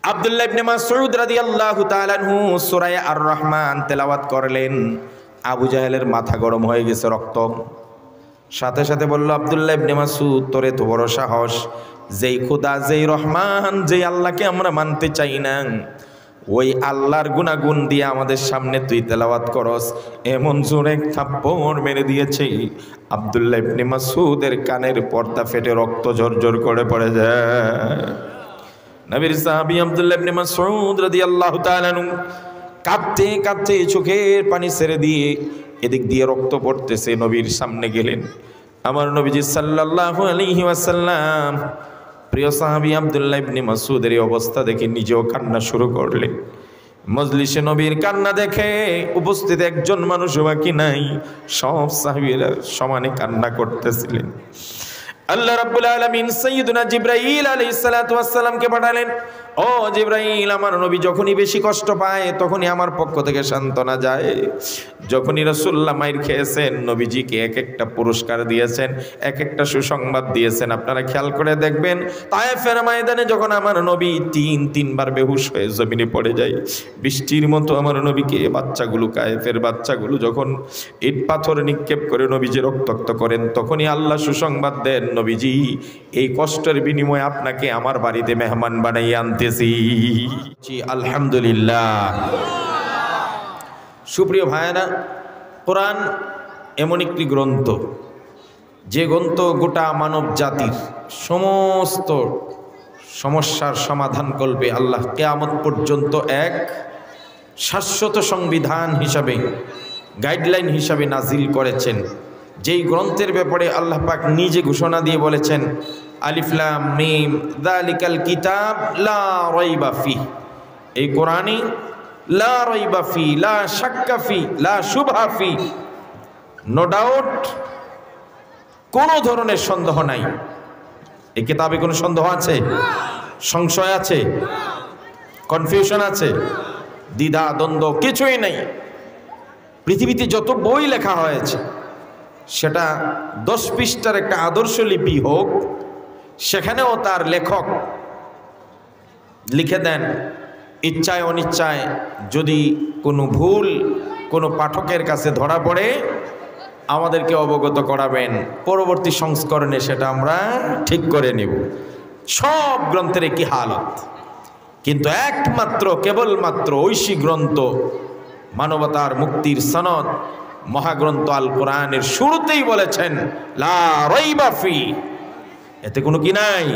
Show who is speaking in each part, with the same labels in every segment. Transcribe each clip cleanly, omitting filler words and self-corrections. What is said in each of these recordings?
Speaker 1: আব্দুল্লাহ ইবনে মাসউদ রাদিয়াল্লাহু তাআলা আনহু সূরা আর রহমান তেলাওয়াত করলেন। আবু জাহেলের মাথা গরম হয়ে গেছে, রক্ত। সাথে সাথে বলল, আব্দুল্লাহ ইবনে মাসউদ, তোরে তো বড় সাহস, যেই খোদা, যেই রহমান, যেই আল্লাহকে আমরা মানতে চাই না, ওই আল্লাহর গুনাগুন দিয়ে আমাদের সামনে তুই তেলাওয়াত করস। এমন জোরে থাপ্পড় মেরে দিয়েছে, আব্দুল্লাহ ইবনে মাসউদের কানের পর্দা ফেটে রক্ত ঝরঝর করে পড়ে যায়। নবীর সাহাবী আব্দুল্লাহ ইবনে মাসউদ রাদিয়াল্লাহু তাআলা আনহু কাঁদতে কাঁদতে চোখের পানি ছেড়ে দিয়ে এদিক দিয়ে রক্ত পড়তেছে, নবীর সামনে গেলেন। আমার নবীজি সাল্লাল্লাহু আলাইহি ওয়াসাল্লাম প্রিয় সাহাবী আব্দুল্লাহ ইবনে মাসউদের এই অবস্থা দেখে নিজেও কান্না শুরু করলেন। মজলিসে নবীর কান্না দেখে উপস্থিত একজন মানুষও বাকি নাই, সব সাহাবীরা সমানে কান্না করতেছিলেন। আল্লাহ রাব্বুল আলামিন সাইয়্যিদুনা জিবরাইল আলাইহিস সালাতু ওয়াস সালামকে পাঠালেন। ও জিবরাইল, আমার নবী যখনই বেশি কষ্ট পায় তখনই আমার পক্ষ থেকে সান্ত্বনা যায়। যখনই রাসূলুল্লাহ মাইর খেয়েছেন, নবীজিকে এক একটা পুরস্কার দিয়েছেন, এক একটা সুসংবাদ দিয়েছেন। আপনারা খেয়াল করে দেখবেন, তায়েফের ময়দানে যখন আমার নবী তিনবার বেহুশ হয়ে জমিনে পড়ে যায়, বৃষ্টির মতো আমার নবীকে বাচ্চাগুলো, কায়েফের বাচ্চাগুলো যখন ইট পাথর নিক্ষেপ করে নবীজি রক্তাক্ত করেন, তখনই আল্লাহ সুসংবাদ দেন, নবীজি, এই কষ্টের বিনিময়ে আপনাকে আমার বাড়িতে মেহমান বানাই আনতেছি। আলহামদুলিল্লাহ। সুপ্রিয় ভাইয়েরা, কোরআন এমন একটি গ্রন্থ, যে গ্রন্থ গোটা মানব জাতির সমস্ত সমস্যার সমাধান করবে আল্লাহ কিয়ামত পর্যন্ত এক শাশ্বত সংবিধান হিসাবে, গাইডলাইন হিসাবে নাজিল করেছেন। যেই গ্রন্থের ব্যাপারে আল্লাহ পাক নিজে ঘোষণা দিয়ে বলেছেন, আলিফ লাম মিম যালিকাল কিতাব লা রাইবা ফিহি, এই কোরআনই লা রাইবা ফি, লা শাক্কা ফি, লা শুবহা ফি, নো ডাউট, কোনো ধরনের সন্দেহ নাই। এই কিতাবে কোনো সন্দেহ আছে? সংশয় আছে? কনফিউশন আছে? দ্বিধা দ্বন্দ্ব কিছুই নেই। পৃথিবীতে যত বই লেখা হয়েছে, সেটা 10 পৃষ্ঠার একটা আদর্শ লিপি হোক, সেখানেও তার লেখক লিখে দেন, ইচ্ছায় অনিচ্ছায় যদি কোনো ভুল কোনো পাঠকের কাছে ধরা পড়ে আমাদেরকে অবগত করাবেন, পরবর্তী সংস্করণে সেটা আমরা ঠিক করে নেব। সব গ্রন্থের কি হালত, কিন্তু একমাত্র কেবলমাত্র ঐশী গ্রন্থ, মানবতার মুক্তির সনদ, মহাগ্রন্থ আল কোরআনের শুরুতেই বলেছেন লা রাইবা ফি, এতে কোনো কি নাই?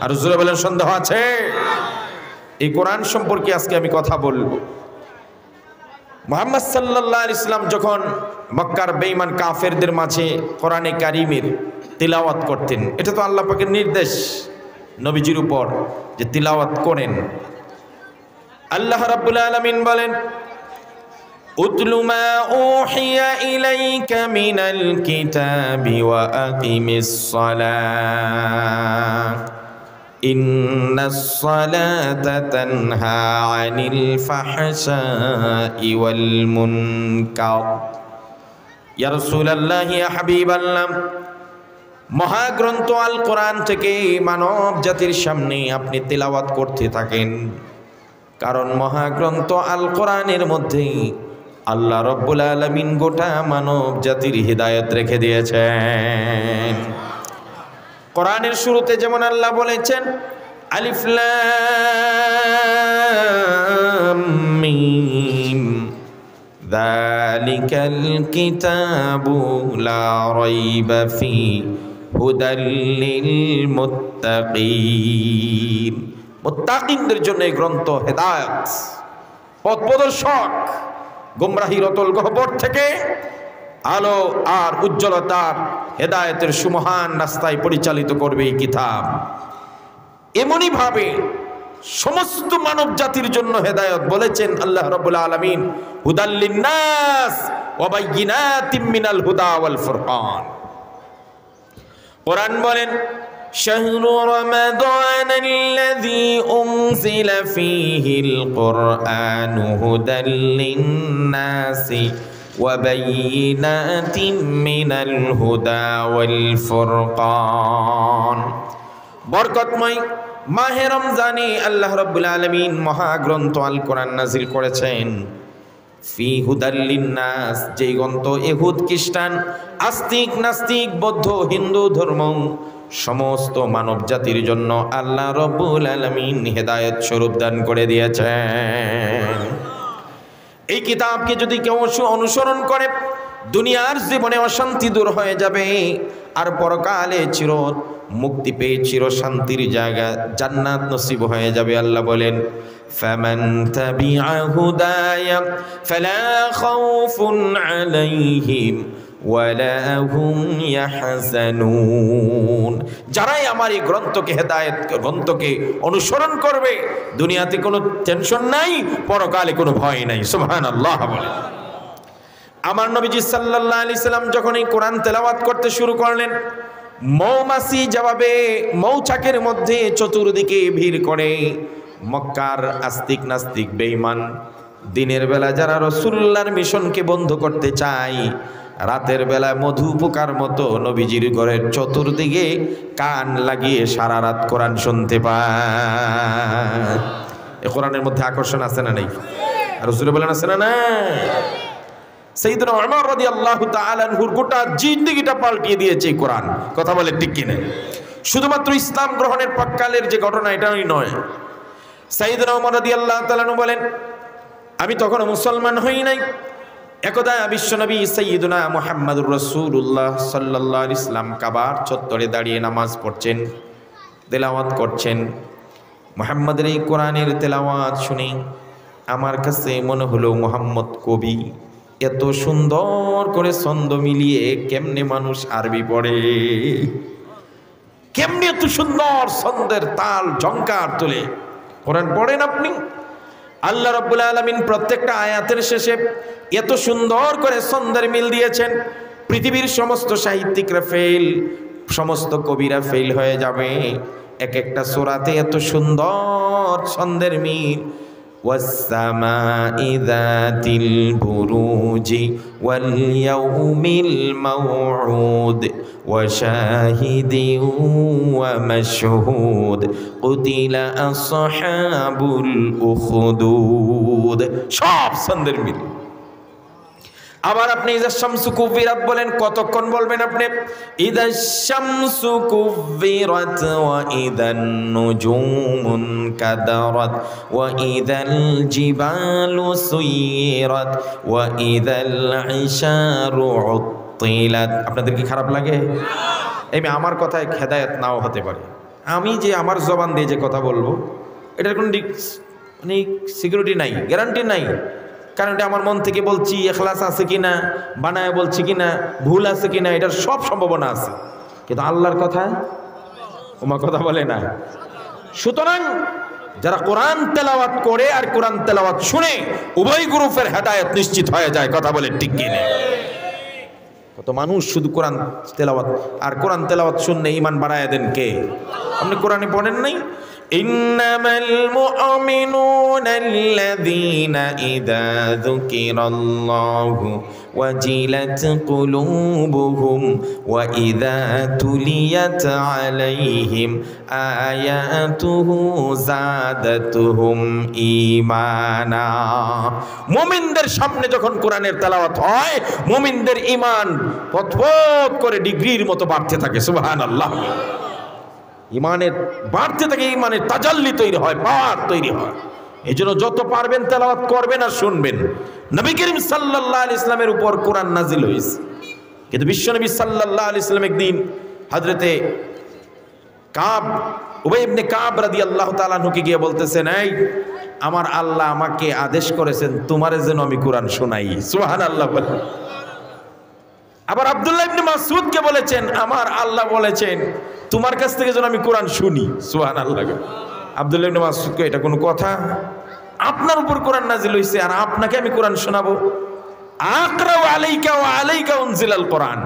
Speaker 1: আর জোরে বলেন, সন্দেহ আছে? এই কোরআন সম্পর্কে আজকে আমি কথা বলবো। মুহাম্মদ সাল্লাল্লাহু আলাইহি ওয়াসাল্লাম যখন মক্কার বেঈমান কাফেরদের মাঝে কোরআনে কারীমের তিলাওয়াত করতেন, এটা তো আল্লাহ পাকের নির্দেশ নবীজির উপর যে তিলাওয়াত করেন। আল্লাহ রাব্বুল আলামিন বলেন, উতলু মা উহিয়া ইলাইকা মিনাল কিতাবি ওয়া আকিমিস সালাহ ইন্নাস সালাতা তানহা আনিল ফাহশাই ওয়াল মুনকার। ইয়া রাসূলুল্লাহ, ইয়া হাবিবাল্লাহ, মহাগ্রন্থ আল কোরআন থেকে মানব জাতির সামনে আপনি তিলাওয়াত করতে থাকেন, কারণ মহাগ্রন্থ আল কোরআনের মধ্যে আল্লাহ রব্বুল আলামিন গোটা মানব জাতির হিদায়াত রেখে দিয়েছেন। কোরআনের শুরুতে যেমন আল্লাহ বলেছেন, আলিফ লাম মিম যালিকাল কিতাবু লা রাইবা ফিহি হুদাল লিল মুত্তাকিন। মুত্তাকিনদের জন্য এই গ্রন্থ হেদায়েত, পথ প্রদর্শক, গোমরাহির অতল গহ্বর থেকে আলো আর উজ্জ্বলতার হেদায়েতের সুমহান রাস্তায় পরিচালিত করবে এই কিতাব। এমনই ভাবে সমস্ত মানব জাতির জন্য হেদায়েত বলেছেন আল্লাহ রাব্বুল আলামিন, হুদাল লিন্নাস ওয়া বাইয়িনাতিম মিনাল হুদা ওয়াল ফুরকান। কোরআন বলেন, শাহরু রমাদানাল্লাযী উনজিলা ফীহিল কুরআনু হুদাল লিন্নাসি ওয়া বাইয়িনাতিম মিনাল হুদা ওয়াল ফুরকান। বরকতময় মাহে রমজানে আল্লাহ রাব্বুল আলামিন মহাগ্রন্থ আল কোরআন নাজিল করেছেন। ফি হুদাল লিন্নাস, যেই গ্রন্থ ইহুদ খ্রিস্টান আস্তিক নাস্তিক বৌদ্ধ হিন্দু ধর্ম সমস্ত মানব জাতির জন্য আল্লাহ রাব্বুল আলামিন হেদায়েত স্বরূপ দান করে দিয়েছেন। এই কিতাবকে যদি কেউ অনুসরণ করে দুনিয়ার জীবনে অশান্তি দূর হয়ে যাবে, আর পরকালে চির মুক্তি পেয়ে চির শান্তির জায়গা জান্নাত নসিব হয়ে যাবে। আল্লাহ বলেন, ফামান তাবিআ হুদায়া ফালা খাউফুন আলাইহিম ওয়ালা হুম ইয়াহজানুন। যারাই আমার এই গ্রন্থকে হেদায়েত গ্রন্থকে অনুসরণ করবে দুনিয়াতে কোনো টেনশন নাই, পরকালে কোনো ভয় নাই। সুবহানাল্লাহ বলে। আমার নবীজি সাল্লাল্লাহু আলাইহি সাল্লাম যখন এই কোরআন তেলাওয়াত করতে শুরু করলেন, মৌমাছি জবাবে মৌচাকের মধ্যে চতুর্দিকে ভিড় করে। মক্কার আস্তিক নাস্তিক বেঈমান দিনের বেলা যারা রাসূলুল্লাহর মিশনকে বন্ধ করতে চায়, রাতের বেলা মধু পোকার মতো নবীজির ঘরের চতুর্দিকে কান লাগিয়ে সারা রাত কোরআন শুনতে পায়। এই কোরআনের মধ্যে আকর্ষণ আছে না নেই? আর রাসূল বলেন আছে না? না। সাইয়েদনা ওমর রাদিয়াল্লাহু তাআলা আনহুর গোটা জিন্দেগিটা পাল্টিয়ে দিয়েছে এই কোরআন। কথা বলে ঠিক কিনা? শুধুমাত্র ইসলাম গ্রহণের পরকালের যে ঘটনা এটাই নয়। সাইয়েদনা ওমর রাদিয়াল্লাহু তাআলা আনহু বলেন, আমি তখনও মুসলমান হই নাই। একদা বিশ্বনবী সাইয়েদনা মুহাম্মদুর রাসূলুল্লাহ সাল্লাল্লাহু আলাইহি ওয়াসাল্লাম কাবার চত্বরে দাঁড়িয়ে নামাজ পড়ছেন, তেলাওয়াত করছেন। মুহাম্মদের এই কোরআনের তেলাওয়াত শুনে আমার কাছে মনে হলো মুহাম্মদ কবি। এত সুন্দর করে ছন্দ মিলিয়ে কেমনে মানুষ আরবি পড়ে, কেমনে এত সুন্দর ছন্দের তাল ঝংকার তুলে কোরআন পড়েন আপনি। আল্লাহ রাব্বুল আলামিন প্রত্যেকটা আয়াতের শেষে এত সুন্দর করে ছন্দের মিল দিয়েছেন, পৃথিবীর সমস্ত সাহিত্যিকরা ফেল, সমস্ত কবিরা ফেল হয়ে যাবে। এক একটা সূরাতে এত সুন্দর ছন্দের মিল। والسماء ذات البروج واليوم الموعود وشاهد ومشهود قتل أصحاب الأخدود সব ছন্দের মিল। আবার আপনি ইযা শামসু কুবিরাত বলেন, কতক্ষণ বলবেন আপনি? ইযা শামসু কুবিরাত ওয়া ইযান নুজুমুন কাদারাত ওয়া ইযাল জিবালু সুয়িরাত ওয়া ইযাল ইশারু উত্তিলাত। আপনাদের কি খারাপ লাগে? আমি আমার কথায় হেদায়েত নাও হতে পারে। আমি যে আমার জবান দিয়ে যে কথা বলবো এটার কোনো সিকিউরিটি নাই, গ্যারান্টি নাই। কারণ এটা আমার মন থেকে বলছি, এখলাস আছে কিনা, বানায় বলছি কিনা, ভুল আছে কিনা, এটার সব সম্ভাবনা আছে। কিন্তু আল্লাহর কথা ওমা কথা বলে না। সুতরাং যারা কোরআন তেলাওয়াত করে আর কোরআন তেলাওয়াত শুনে উভয় গ্রুপের হেদায়েত নিশ্চিত হয়ে যায়। কথা বলে ঠিক কিনা? কত মানুষ শুধু কোরআন তেলাওয়াত আর কোরআন তেলাওয়াত শুনলে ঈমান বাড়ায় দেন কে? আপনি কোরআনে পড়েন নাই? ইন্নামাল মুমিনুনা আল্লাযীনা ইযা যুকিরাল্লাহু ওয়াজিলাত কুলুবুহুম ওয়া ইযা তুলিয়াত আলাইহিম আয়াতুহু যাদাতুহুম ঈমানা। মুমিনদের সামনে যখন কোরআনের তেলাওয়াত হয়, মুমিনদের ঈমান পথ করে ডিগ্রির মতো বাড়তে থাকে। সুবহানাল্লাহ। ইমানের বাড়তে থাকে, ইমানের তাজাল্লি তৈরি হয়, পাওয়ার তৈরি হয়। এই জন্য যত পারবেন তেলাওয়াত করবেন আর শুনবেন। নবী করিম সাল্লাল্লাহু আলাইহি ইসলামের উপর কোরআন নাজিল হয়েছে, কিন্তু বিশ্বনবী সাল্লাল্লাহু আলাইহি ইসলাম একদিন হযরতে কাব উবাই ইবনে কাব রাদিয়াল্লাহু তাআলা আনহুকে গিয়ে বলতেছেন, এই আমার আল্লাহ আমাকে আদেশ করেছেন তোমারে যেন আমি কোরআন শোনাই। সুবহানাল্লাহ বলে। আবার আব্দুল্লাহ ইবনে মাসউদকে বলেছেন, আমার আল্লাহ বলেছেন তোমার কাছ থেকে যেন আমি কোরআন শুনি। সুবহানাল্লাহ। আব্দুল্লাহ ইবনে মাসউদকে এটা কোনো কথা? আপনার উপর কোরআন নাজিল হইছে আর আপনাকে আমি কোরআন শোনাবো? আকরাউ আলাইকা ওয়া আলাইকা উনজিলাল কোরআন।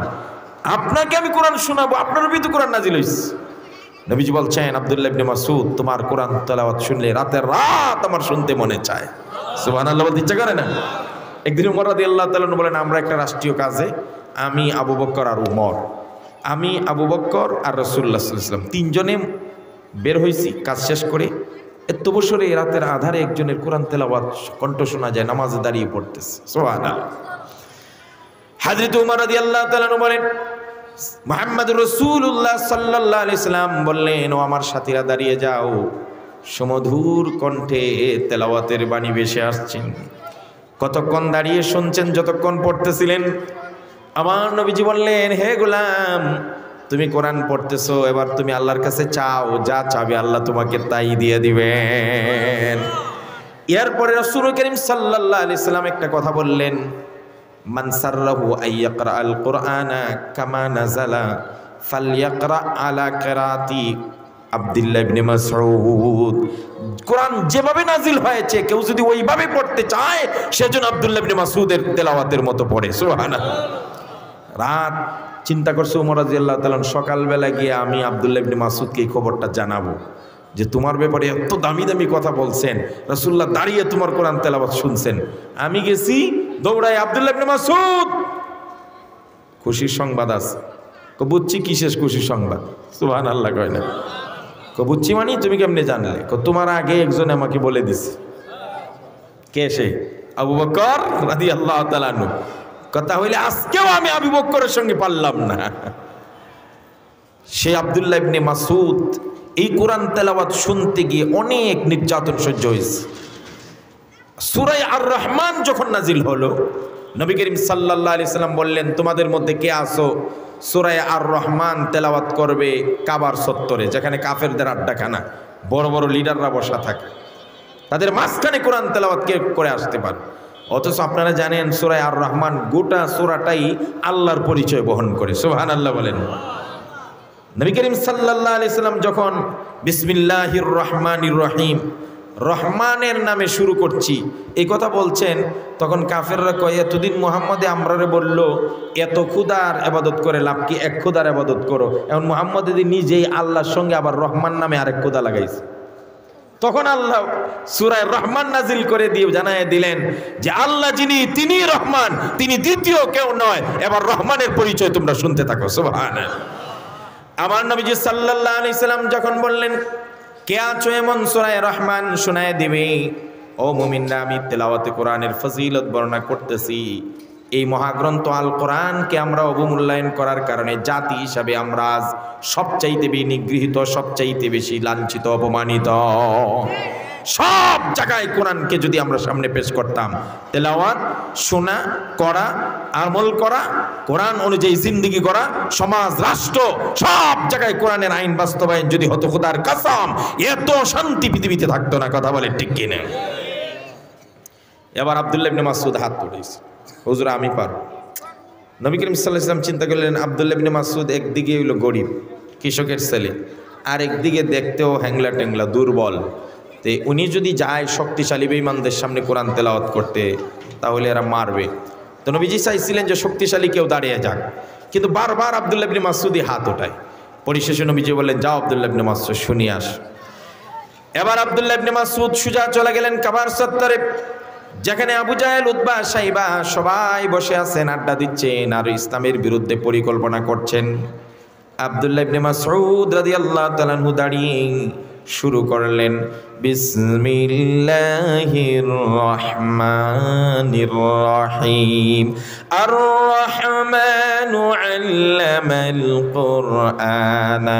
Speaker 1: আপনাকে আমি কোরআন শোনাবো, আপনার উপরই তো কোরআন নাজিল হইছে। নবীজি বলছেন, আব্দুল্লাহ ইবনে মাসউদ তোমার কোরআন তেলাওয়াত শুনলে রাতের রাত আমার শুনতে মনে চায়। সুবহানাল্লাহ বলতে ইচ্ছা করে না? একদিন উমর রাদিয়াল্লাহু তাআলা বলেন, আমরা একটা রাষ্ট্রীয় কাজে, আমি আবু বকর আর উমর, আমি আবু বকর আর রাসূলুল্লাহ সাল্লাল্লাহু আলাইহি ওয়াসাল্লাম তিনজনে বের হইছি কাজ শেষ করে, এত বছরে রাতের আধারে একজনের কোরআন তেলাওয়াত কণ্ঠ শোনা যায়, নামাজে দাঁড়িয়ে পড়তেছে। সুবহানাল্লাহ। হযরত ওমর রাদিয়াল্লাহু তাআলা আনহু বলেন, মুহাম্মদ রাসূলুল্লাহ সাল্লাল্লাহু আলাইহি সাল্লাম বললেন, ও আমার সাথীরা দাঁড়িয়ে যাও, সুমধুর কণ্ঠে তেলাওয়াতের বাণী ভেসে আসছেন। কতক্ষণ দাঁড়িয়ে শুনছেন? যতক্ষণ পড়তেছিলেন। আমার নবীজি বললেন, হে গোলাম, তুমি কোরআন পড়তেছো, এবার তুমি আল্লাহর কাছে চাও, যা চাবে আল্লাহ তোমাকে তাই দিয়ে দিবেন। এরপরে রাসূল করিম সাল্লাল্লাহু আলাইহি সাল্লাম একটা কথা বললেন, মান সাররাহু আইয়াকরা আল কুরআনা কামা নাযালা ফালইয়াকরা আলা কিরাতি আব্দুল্লাহ ইবনে মাসউদ। কোরআন যেভাবে নাজিল হয়েছে কেউ যদি ওইভাবে পড়তে চায়, সেজন্য আব্দুল্লাহ ইবনে মাসউদের তেলাওয়াতের মতো পড়ে। সুবহানাল্লাহ। রাত চিন্তা করছে ওমর রাদিয়াল্লাহু তাআলা, সকালবেলা গিয়ে আমি আব্দুল্লাহ ইবনে মাসউদকে এই খবরটা জানাবো যে তোমার ব্যাপারে এত দামি দামি কথা বলছেন, রাসূলুল্লাহ দাঁড়িয়ে তোমার কোরআন তেলাওয়াত শুনছেন। আমি গেছি দৌড়ায়, আব্দুল্লাহ ইবনে মাসউদ, খুশির সংবাদ আছে। বুঝছি কিসের খুশির সংবাদ? সুবহানাল্লাহ কয় না? বুঝছি মানে তুমি কেমনে জানলে? তোমার আগে একজন আমাকে বলে দিছে। কে সে? আবু বকর রাদিয়াল্লাহু তাআলা আনহু। কথা হইলে আজকেও আমি আবু বকরের সঙ্গে পারলাম না। সে আব্দুল্লাহ ইবনে মাসউদ এই কোরআন তেলাওয়াত শুনতে গিয়ে অনেক নির্যাতন সহ্য হয়েছে। সূরা আর রহমান যখন নাজিল হলো, নবী করিম সাল্লাল্লাহু আলাইহি সাল্লাম বললেন, তোমাদের মধ্যে কে আসো সূরা আর রহমান তেলাওয়াত করবে কাবার চত্বরে, যেখানে কাফেরদের আড্ডাখানা, বড় বড় লিডাররা বসা থাকে, তাদের মাঝখানে কোরআন তেলাওয়াত কে করে আসতে পারে। অথচ আপনারা জানেন সূরা আর রহমান গোটা সূরাটাই আল্লাহর পরিচয় বহন করে। সুবহানাল্লাহ বলেন। নবী করিম সাল্লাল্লাহু আলাইহি সাল্লাম যখন বিসমিল্লাহির রহমানির রহিম, রহমানের নামে শুরু করছি এই কথা বলছেন, তখন কাফেররা কয়, এতদিন মুহাম্মদে আমরারে বলল এত খুদার ইবাদত করে লাভ কি, এক খুদার ইবাদত করো। এখন মুহাম্মদ নিজেই আল্লাহর সঙ্গে আবার রহমান নামে আরেক খুদা লাগাইছে। তখন আল্লাহ সূরা রহমান নাজিল করে দিয়ে জানায় দিলেন যে আল্লাহ যিনি, তিনি রহমান, তিনি দ্বিতীয় কেউ নয়। এবার রহমানের পরিচয় তোমরা শুনতে থাকো। সুবহানাল্লাহ। আমার নবীজি সাল্লাল্লাহু আলাইহি সাল্লাম যখন বললেন, কে আছো এমন সূরা রহমান শোনায় দিবে, ও মুমিনরা, আমি তেলাওয়াতে কোরআনের ফজিলত বর্ণনা করতেছি। এই মহাগ্রন্থ আল কোরআনকে আমরা অবমূল্যায়ন করার কারণে জাতি হিসাবে আমরা আজ সবচাইতে নিগৃহীত, সবচাইতে বেশি লাঞ্ছিত, অপমানিত। সব জায়গায় কোরআনকে যদি আমরা সামনে পেশ করতাম, তেলাওয়াত শোনা, করা, আমল করা, কোরআন অনুযায়ী জিন্দেগি করা, সমাজ, রাষ্ট্র, সব জায়গায় কোরআনের আইন বাস্তবায়ন যদি হতো, খোদার কসম এত শান্তি পৃথিবীতে থাকতো না। কথা বলে ঠিক কিনা? এবার আব্দুল্লাহ ইবনে মাসউদ হাত তুলেছে, হুজুর আমি পারবো। নবী করিম সাল্লাল্লাহু আলাইহি ওয়াসাল্লাম চিন্তা করলেন, আব্দুল্লাহ ইবনে মাসউদ একদিকে হইল গরিব, কৃষকের ছেলে, আর একদিকে দেখতেও হ্যাংলা ট্যাংলা, দুর্বল। তো উনি যদি যায় শক্তিশালী বেঈমানদের সামনে কোরআন তেলাওয়াত করতে, তাহলে এরা মারবে। তো নবীজি চাইছিলেন যে শক্তিশালী কেউ দাঁড়িয়ে যাক, কিন্তু বারবার আব্দুল্লাহ ইবনে মাসউদই হাত ওঠায়। পরিশেষে নবীজি বললেন, যাও আব্দুল্লাহ ইবনে মাসউদ শুনিয়ে আস। এবার আব্দুল্লাহ ইবনে মাসউদ সুজা চলে গেলেন কাবার চত্বরে, যেখানে আবু জাহেল, উতবা, সাইবা সবাই বসে আছেন, আড্ডা দিচ্ছেন আর ইসলামের বিরুদ্ধে পরিকল্পনা করছেন। আব্দুল্লাহ ইবনে মাসউদ রাদিয়াল্লাহু তাআলা আনহু দাঁড়িয়ে শুরু করলেন, বিসমিল্লাহির রহমানির রহিম, আর রহমানু আল্লামাল কুরআনা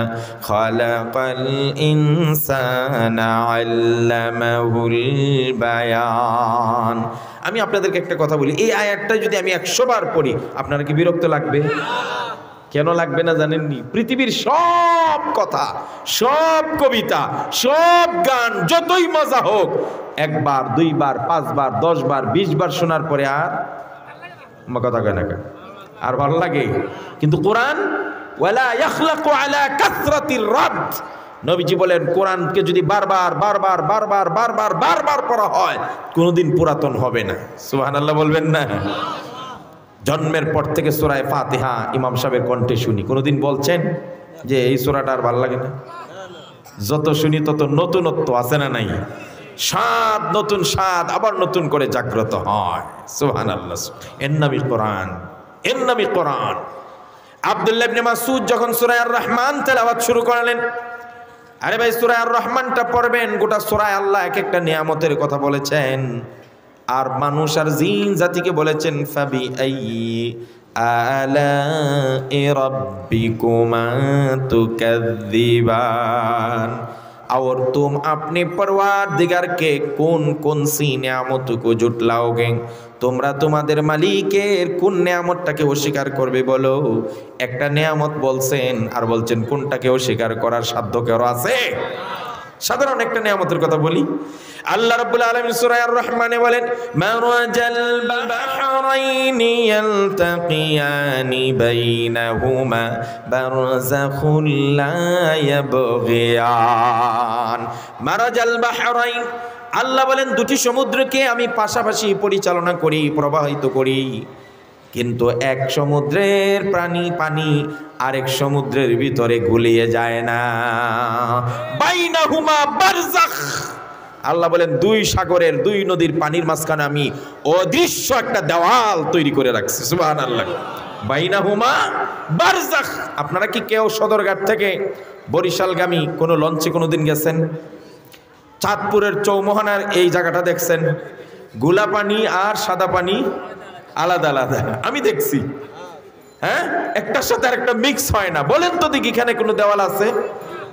Speaker 1: খালাকাল ইনসানা আল্লামাহুল বায়ান। আমি আপনাদেরকে একটা কথা বলি, এই আয়াতটা যদি আমি 100 বার পড়ি, আপনারা কি বিরক্ত লাগবে? কেন লাগবে না জানেননি? পৃথিবীর সব কথা, সব কবিতা, সব গান যতই মজা হোক, একবার, দুইবার, 5 বার, 10 বার, 20 বার শোনার পরে আর কথা কয় না, আর ভালো লাগে। কিন্তু কোরআন, ওয়ালা ইয়াখলাকু আলা কাসরাতির রাদ, নবীজি বলেন কোরআনকে যদি বারবার বারবার বারবার বারবার বারবার পড়া হয়, কোনোদিন পুরাতন হবে না। সুবহানাল্লাহ বলবেন না? জন্মের পর থেকে সূরা ফাতিহা ইমাম সাহেবের কণ্ঠে শুনি, কোনোদিন বলছেন যে এই সূরাটা আর ভালো লাগে না? যত শুনি তত নতুনত্ব আছে না নাই? স্বাদ, নতুন স্বাদ আবার নতুন করে জাগ্রত হয়। সুবহানাল্লাহ। এর নামই কোরআন, এর নামই কোরআন। আব্দুল্লাহ ইবনে মাসউদ যখন সূরা আর রহমান তেলাওয়াত শুরু করলেন, আরে ভাই সূরা আর রহমানটা পড়বেন, গোটা সূরায় আল্লাহ এক একটা নিয়ামতের কথা বলেছেন, আর মানুষ আর জিন জাতিকে বলেছেন ফাবি আইয়ি আলাই রাব্বিকুমা তুকাযযিবান। और तुम अपने परवरदिगार के কোন কোন सी নিয়ামত को जुटलाओगे, তোমরা তোমাদের মালিকের কোন নিয়ামতটাকে অস্বীকার করবে বলো। একটা নিয়ামত বলছেন আর বলছেন কোনটাকে অস্বীকার করার সাধ্য কারো আছে? সাধারণ একটা নিয়ামতের কথা বলি, আল্লাহ রাব্বুল আলামিন সূরা আর রহমানে বলেন মারাজাল বাহরাইনি ইয়ালতাকিয়ানি বাইনাহুমা বারযাখুন লা ইয়াবগিয়ান। মারাজাল বাহরাইন, আল্লাহ বলেন দুটি সমুদ্রকে আমি পাশাপাশি পরিচালনা করি, প্রবাহিত করি, কিন্তু এক সমুদ্রের পানি আরেক সমুদ্রের ভিতরে গুলিয়ে যায় না। বাইনাহুমা বারযাখ, আল্লাহ বলেন দুই সাগরের দুই নদীর পানির মাঝখানে আমি অদৃশ্য একটা দেওয়াল তৈরি করে রাখছি। সুবহানাল্লাহ। বাইনাহুমা বারযাখ। আপনারা কি কেউ সদরঘাট থেকে বরিশালগামী কোনো লঞ্চে কোনোদিন গেছেন? চাঁদপুরের চৌমোহনার এই জায়গাটা দেখছেন? গোলা পানি আর সাদা পানি আলাদা আলাদা, আমি দেখছি। হ্যাঁ, একটার সাথে আরেকটা মিক্স হয় না। বলেন তো দেখি এখানে কোনো দেওয়াল আছে?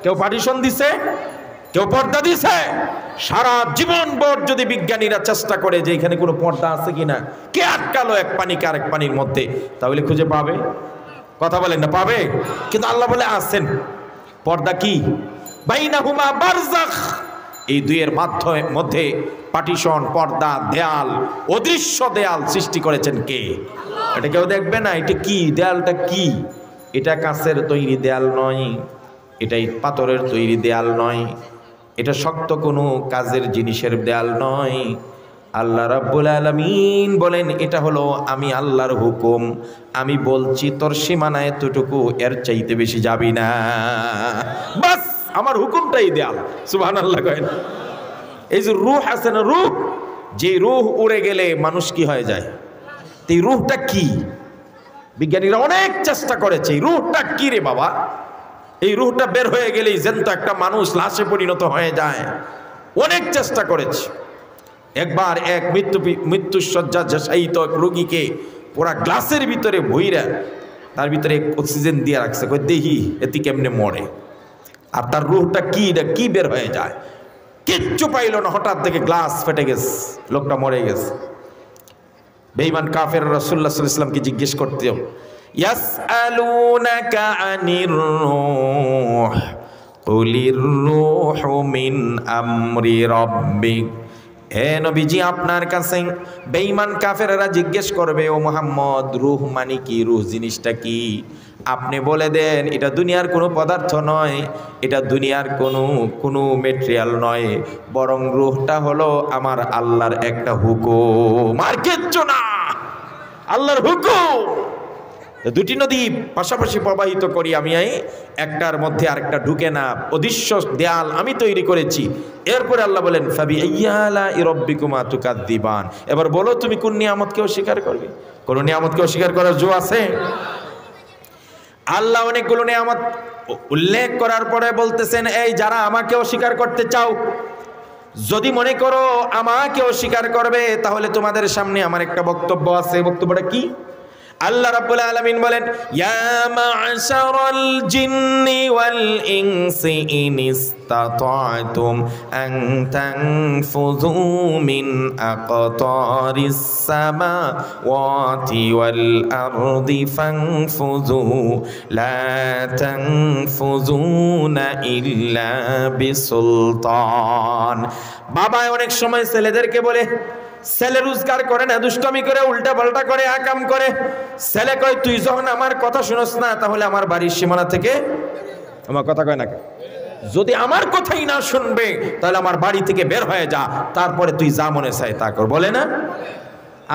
Speaker 1: কেউ পার্টিশন দিছে? কেউ পর্দা দিছে? সারা জীবন ভর যদি বিজ্ঞানীরা চেষ্টা করে যে এখানে কোনো পর্দা আছে কিনা, কে আটকালো এক পানিকে আরেক পানির মধ্যে, তাহলে খুঁজে পাবে? কথা বলেন না, পাবে? কিন্তু আল্লাহ বলে আছেন। পর্দা কি? বাইনাহুমা বারযাখ, এই দুইয়ের মধ্যে পার্টিশন, পর্দা, দেয়াল, অদৃশ্য দেয়াল সৃষ্টি করেছেন কে? এটা কেউ দেখবে না। এটা কি? দেয়ালটা কি? এটা কাঁচের তৈরি দেয়াল নয়, এটা পাথরের তৈরি দেয়াল নয়, এটা শক্ত কোনো কাজের জিনিসের দেয়াল নয়। আল্লাহ রাব্বুল আলামিন বলেন এটা হলো আমি আল্লাহর হুকুম, আমি বলছি তোর সীমানা এতটুকু, এর চাইতে বেশি যাবি না, বাস আমার হুকুমটাই দেয়াল। সুবহানাল্লাহ। করেন এই যে রূহ আছে না, রূহ, যে রূহ উড়ে গেলে মানুষ কি হয়ে যায়, এই রূহটা কি? বিজ্ঞানীরা অনেক চেষ্টা করেছে, এই রূহটা কি রে বাবা? এই রূহটা বের হয়ে গেলেই জ্যান্ত একটা মানুষ লাশে পরিণত হয়ে যায়। অনেক চেষ্টা করেছে। একবার এক মৃত্যুসজ্জা শায়িত রোগীকে পুরা গ্লাসের ভিতরে ভইরা তার ভিতরে অক্সিজেন দিয়ে রাখছে, কই দেখি এটি কেমনে মরে, আর তার রূহটা কি বের হয়ে যায়। কিচ্ছু পাইল না, হঠাৎ থেকে গ্লাস ফেটে গেছে, লোকটা মরে গেছে। বেঈমান কাফের রাসূলুল্লাহ সাল্লাল্লাহু আলাইহি ওয়াসাল্লামকে জিজ্ঞেস করতে, ইয়াসআলুনাকা আনির রূহ কুলির রূহু মিন আমরি রাব্বিক। হে নবীজি, আপনার কাছে বেঈমান কাফেররা জিজ্ঞেস করবে, ও মুহাম্মদ রূহ মানে কি, রূহ জিনিসটা কি? আপনি বলে দেন এটা দুনিয়ার কোনো পদার্থ নয়, এটা দুনিয়ার কোনো মেটেরিয়াল নয়, বরং রূহটা হলো আমার আল্লাহর একটা হুকুম, আর কিচ্ছু না, আল্লাহর হুকুম। দুটি নদী পাশাপাশি প্রবাহিত করি আমি, একটার মধ্যে আরেকটা ঢুকে না, অদৃশ্য দেয়াল আমি তৈরি করেছি। এরপরে আল্লাহ বলেন ফাবি আইয়ালাই রাব্বিকুমা তুকাযযিবান। এবার বলো তুমি কোন নিয়ামতকে অস্বীকার করবে? কোন নিয়ামতকে অস্বীকার করার জো আছে? আল্লাহ অনেকগুলো নিয়ামত উল্লেখ করার পরে বলতেছেন, এই যারা আমাকে অস্বীকার করতে চাও, যদি মনে করো আমাকে অস্বীকার করবে, তাহলে তোমাদের সামনে আমার একটা বক্তব্য আছে। বক্তব্যটা কি? আল্লাহ রাব্বুল আলামিন বলেন, ইয়া মা'শারাল জিন্নি ওয়াল ইনসি ইন ইসতাতা'তুম আন তানফুযু মিন আকতারিস সামাওয়াতি ওয়াল আরদি ফানফুযু লা তানফুযুনা ইল্লা বিসুলতান। বাবা অনেক সময় ছেলেদেরকে বলে, ছেলে রোজগার করে না, দুষ্টমি করে, উল্টা পাল্টা করে, আকাম করে। ছেলে কয় তুই যখন আমার কথা শুনস না, তাহলে আমার বাড়ির সীমানা থেকে, আমার কথা কয় না, যদি আমার কথাই না শুনবে তাহলে আমার বাড়ি থেকে বের হয়ে যা, তারপরে তুই যা মনে চাই তা কর। বলে না?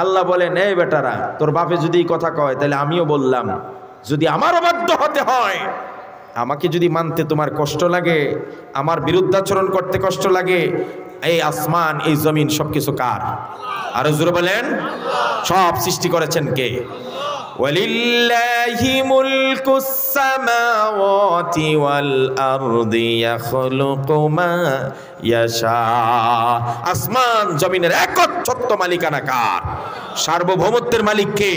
Speaker 1: আল্লাহ বলেন, এই বেটারা, তোর বাপে যদি এই কথা কয় তাহলে আমিও বললাম, যদি আমার অবাধ্য হতে হয়, আমাকে যদি মানতে তোমার কষ্ট লাগে, আমার বিরুদ্ধাচরণ করতে কষ্ট লাগে, এই আসমান এই জমিন সবকিছু কার? আরো জোরে বলেন, সব সৃষ্টি করেছেন কে? ওয়ালিল্লাহি মুলকুস সামাওয়াতি ওয়াল আরদি ইয়াখলুকু মা ইয়াশা। আসমান জমিনের একচ্ছত্র মালিকানা কার? সার্বভৌমত্বের মালিক কে?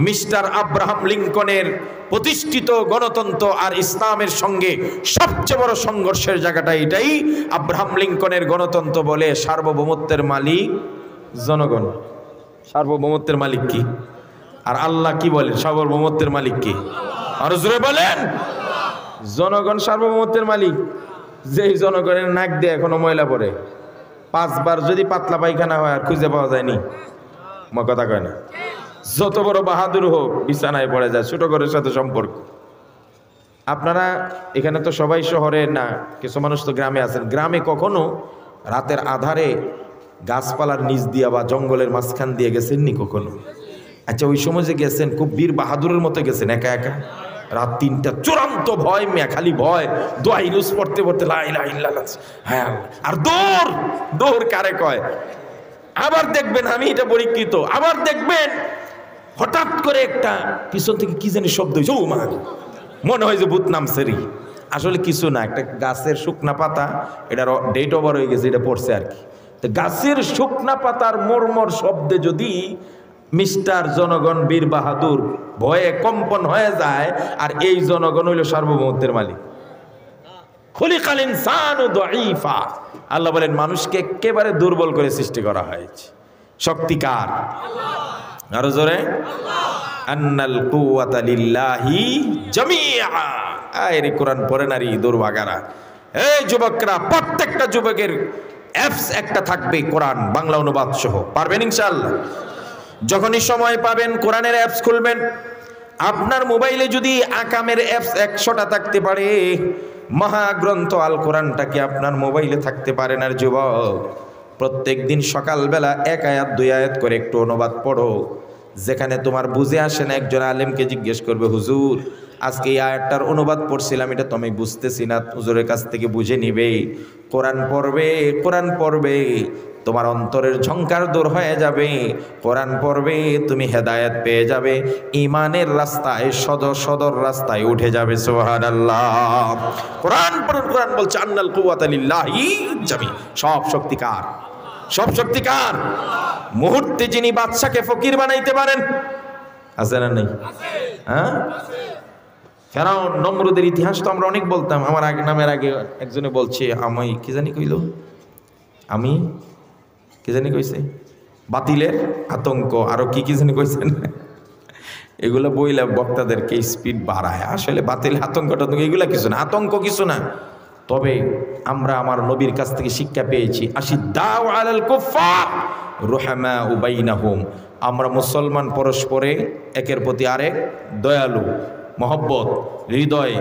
Speaker 1: মিস্টার আব্রাহাম লিঙ্কনের প্রতিষ্ঠিত গণতন্ত্র আর ইসলামের সঙ্গে সবচেয়ে বড় সংঘর্ষের জায়গাটা এটাই। আব্রাহাম লিঙ্কনের গণতন্ত্র বলে সার্বভৌমত্বের মালিক জনগণ। সার্বভৌমত্বের মালিক কি? আর আল্লাহ কি বলেন? সার্বভৌমত্বের মালিক কি? আর জোরে বলেন। জনগণ সার্বভৌমত্বের মালিক। যেই জনগণের নাক দিয়ে এখনো ময়লা পড়ে, 5 বার যদি পাতলা পায়খানা হয় আর খুঁজে পাওয়া যায়নি, কথা কয় না। যত বড় বাহাদুর হোক বিছানায় পড়ে যায়, ছোট ঘরের সাথে সম্পর্ক। আপনারা এখানে তো সবাই শহরে না, কিছু মানুষ তো গ্রামে আছেন। গ্রামে কখনো রাতের আধারে গাছপালার নিচ দিয়া বা জঙ্গলের মাঝখান দিয়ে গেছেননি কখনো? আচ্ছা, ওই সময় যে গেছেন খুব বীর বাহাদুরের মতো গেছেন একা একা, রাত 3টা, চূড়ান্ত ভয়, মেয়া খালি ভয়, দোয়া ইউজ পড়তে পড়তে লা ইলাহা ইল্লাল্লাহ, হ্যাঁ, আর দৌড়। দৌড় কারে কয়? আবার দেখবেন, আমি এটা পরীক্ষিত, আবার দেখবেন হঠাৎ করে একটা পিছন থেকে কি জানি শব্দ হয়েছে, ও মা, মনে হয় যে ভূত নামছেরি। আসলে কিছু না, একটা গাছের শুকনা পাতা, এটার ডেট ওভার হয়ে গেছে, এটা পড়ছে আর কি। তো গাছের শুকনা পাতার মর্মর শব্দে যদি মিস্টার জনগণ বীর বাহাদুর ভয়ে কম্পন হয়ে যায়, আর এই জনগণ হইল সার্বভৌমত্বের মালিক। খুলিকাল ইনসানু দাঈফা। আল্লাহ বলেন মানুষকে একেবারে দুর্বল করে সৃষ্টি করা হয়েছে। শক্তিকার আরো জোরে, আন্নাল কুওয়াতা লিল্লাহি জামিআ। আরে কোরআন পড়ে নারী দুর্ভাগারা। এই যুবকরা, প্রত্যেকটা যুবকের অ্যাপস একটা থাকবে কোরআন বাংলা অনুবাদ সহ। পারবেন ইনশাআল্লাহ? যখনই সময় পাবেন কোরআনের অ্যাপস খুলবেন। আপনার মোবাইলে যদি আকামের অ্যাপস 100টা থাকতে পারে, মহাগ্রন্থ আল কোরআনটাকে আপনার মোবাইলে থাকতে পারে না যুবক? প্রত্যেক দিন সকালবেলা 1 আয়াত 2 আয়াত করে একটু অনুবাদ পড়ো। যেখানে তোমার বুঝে আসে না, একজন আলেমকে জিজ্ঞেস করবে, হুজুর আজকে এই আয়াতটার অনুবাদ পড়ছিলাম, এটা তো আমি বুঝতেছি না, হুজুরের কাছ থেকে বুঝে নিবে। কোরআন পড়বে, কোরআন পড়বে, তোমার অন্তরের ঝংকার দূর হয়ে যাবে। কোরআন পড়বে, তুমি হেদায়েত পেয়ে যাবে, ইমানের রাস্তায় সদর রাস্তায় উঠে যাবে। সুবহানাল্লাহ। কোরআন পড়ুন। কোরআন বলছে আন্নাল কুওয়াতা লিল্লাহি জামি। সব শক্তিকার, সব শক্তিকার। মুহূর্তে যিনি বাদশাকে ফকির বানাইতে পারেন, আছে না নেই? হ্যাঁ, ফেরাউন নমরুদের ইতিহাস তো আমরা অনেক বলতাম। আমার নামের আগে একজনে বলছে, আমি কি জানি কইল, আমি কি জানি কইছে, বাতিলের আতঙ্ক, আরো কি জানি কইছেন। এগুলো বইলা বক্তাদেরকে স্পিড বাড়ায়। আসলে বাতিল আতঙ্কটা এগুলা কিছু না, আতঙ্ক কিছু না। তবে আমরা আমার নবীর কাছ থেকে শিক্ষা পেয়েছি, আশিদ্দাউ আলাল কুফার রুহামাউ বাইনাহুম। আমরা মুসলমান পরস্পরে একের প্রতি আরেক দয়ালু, মহব্বত, হৃদয়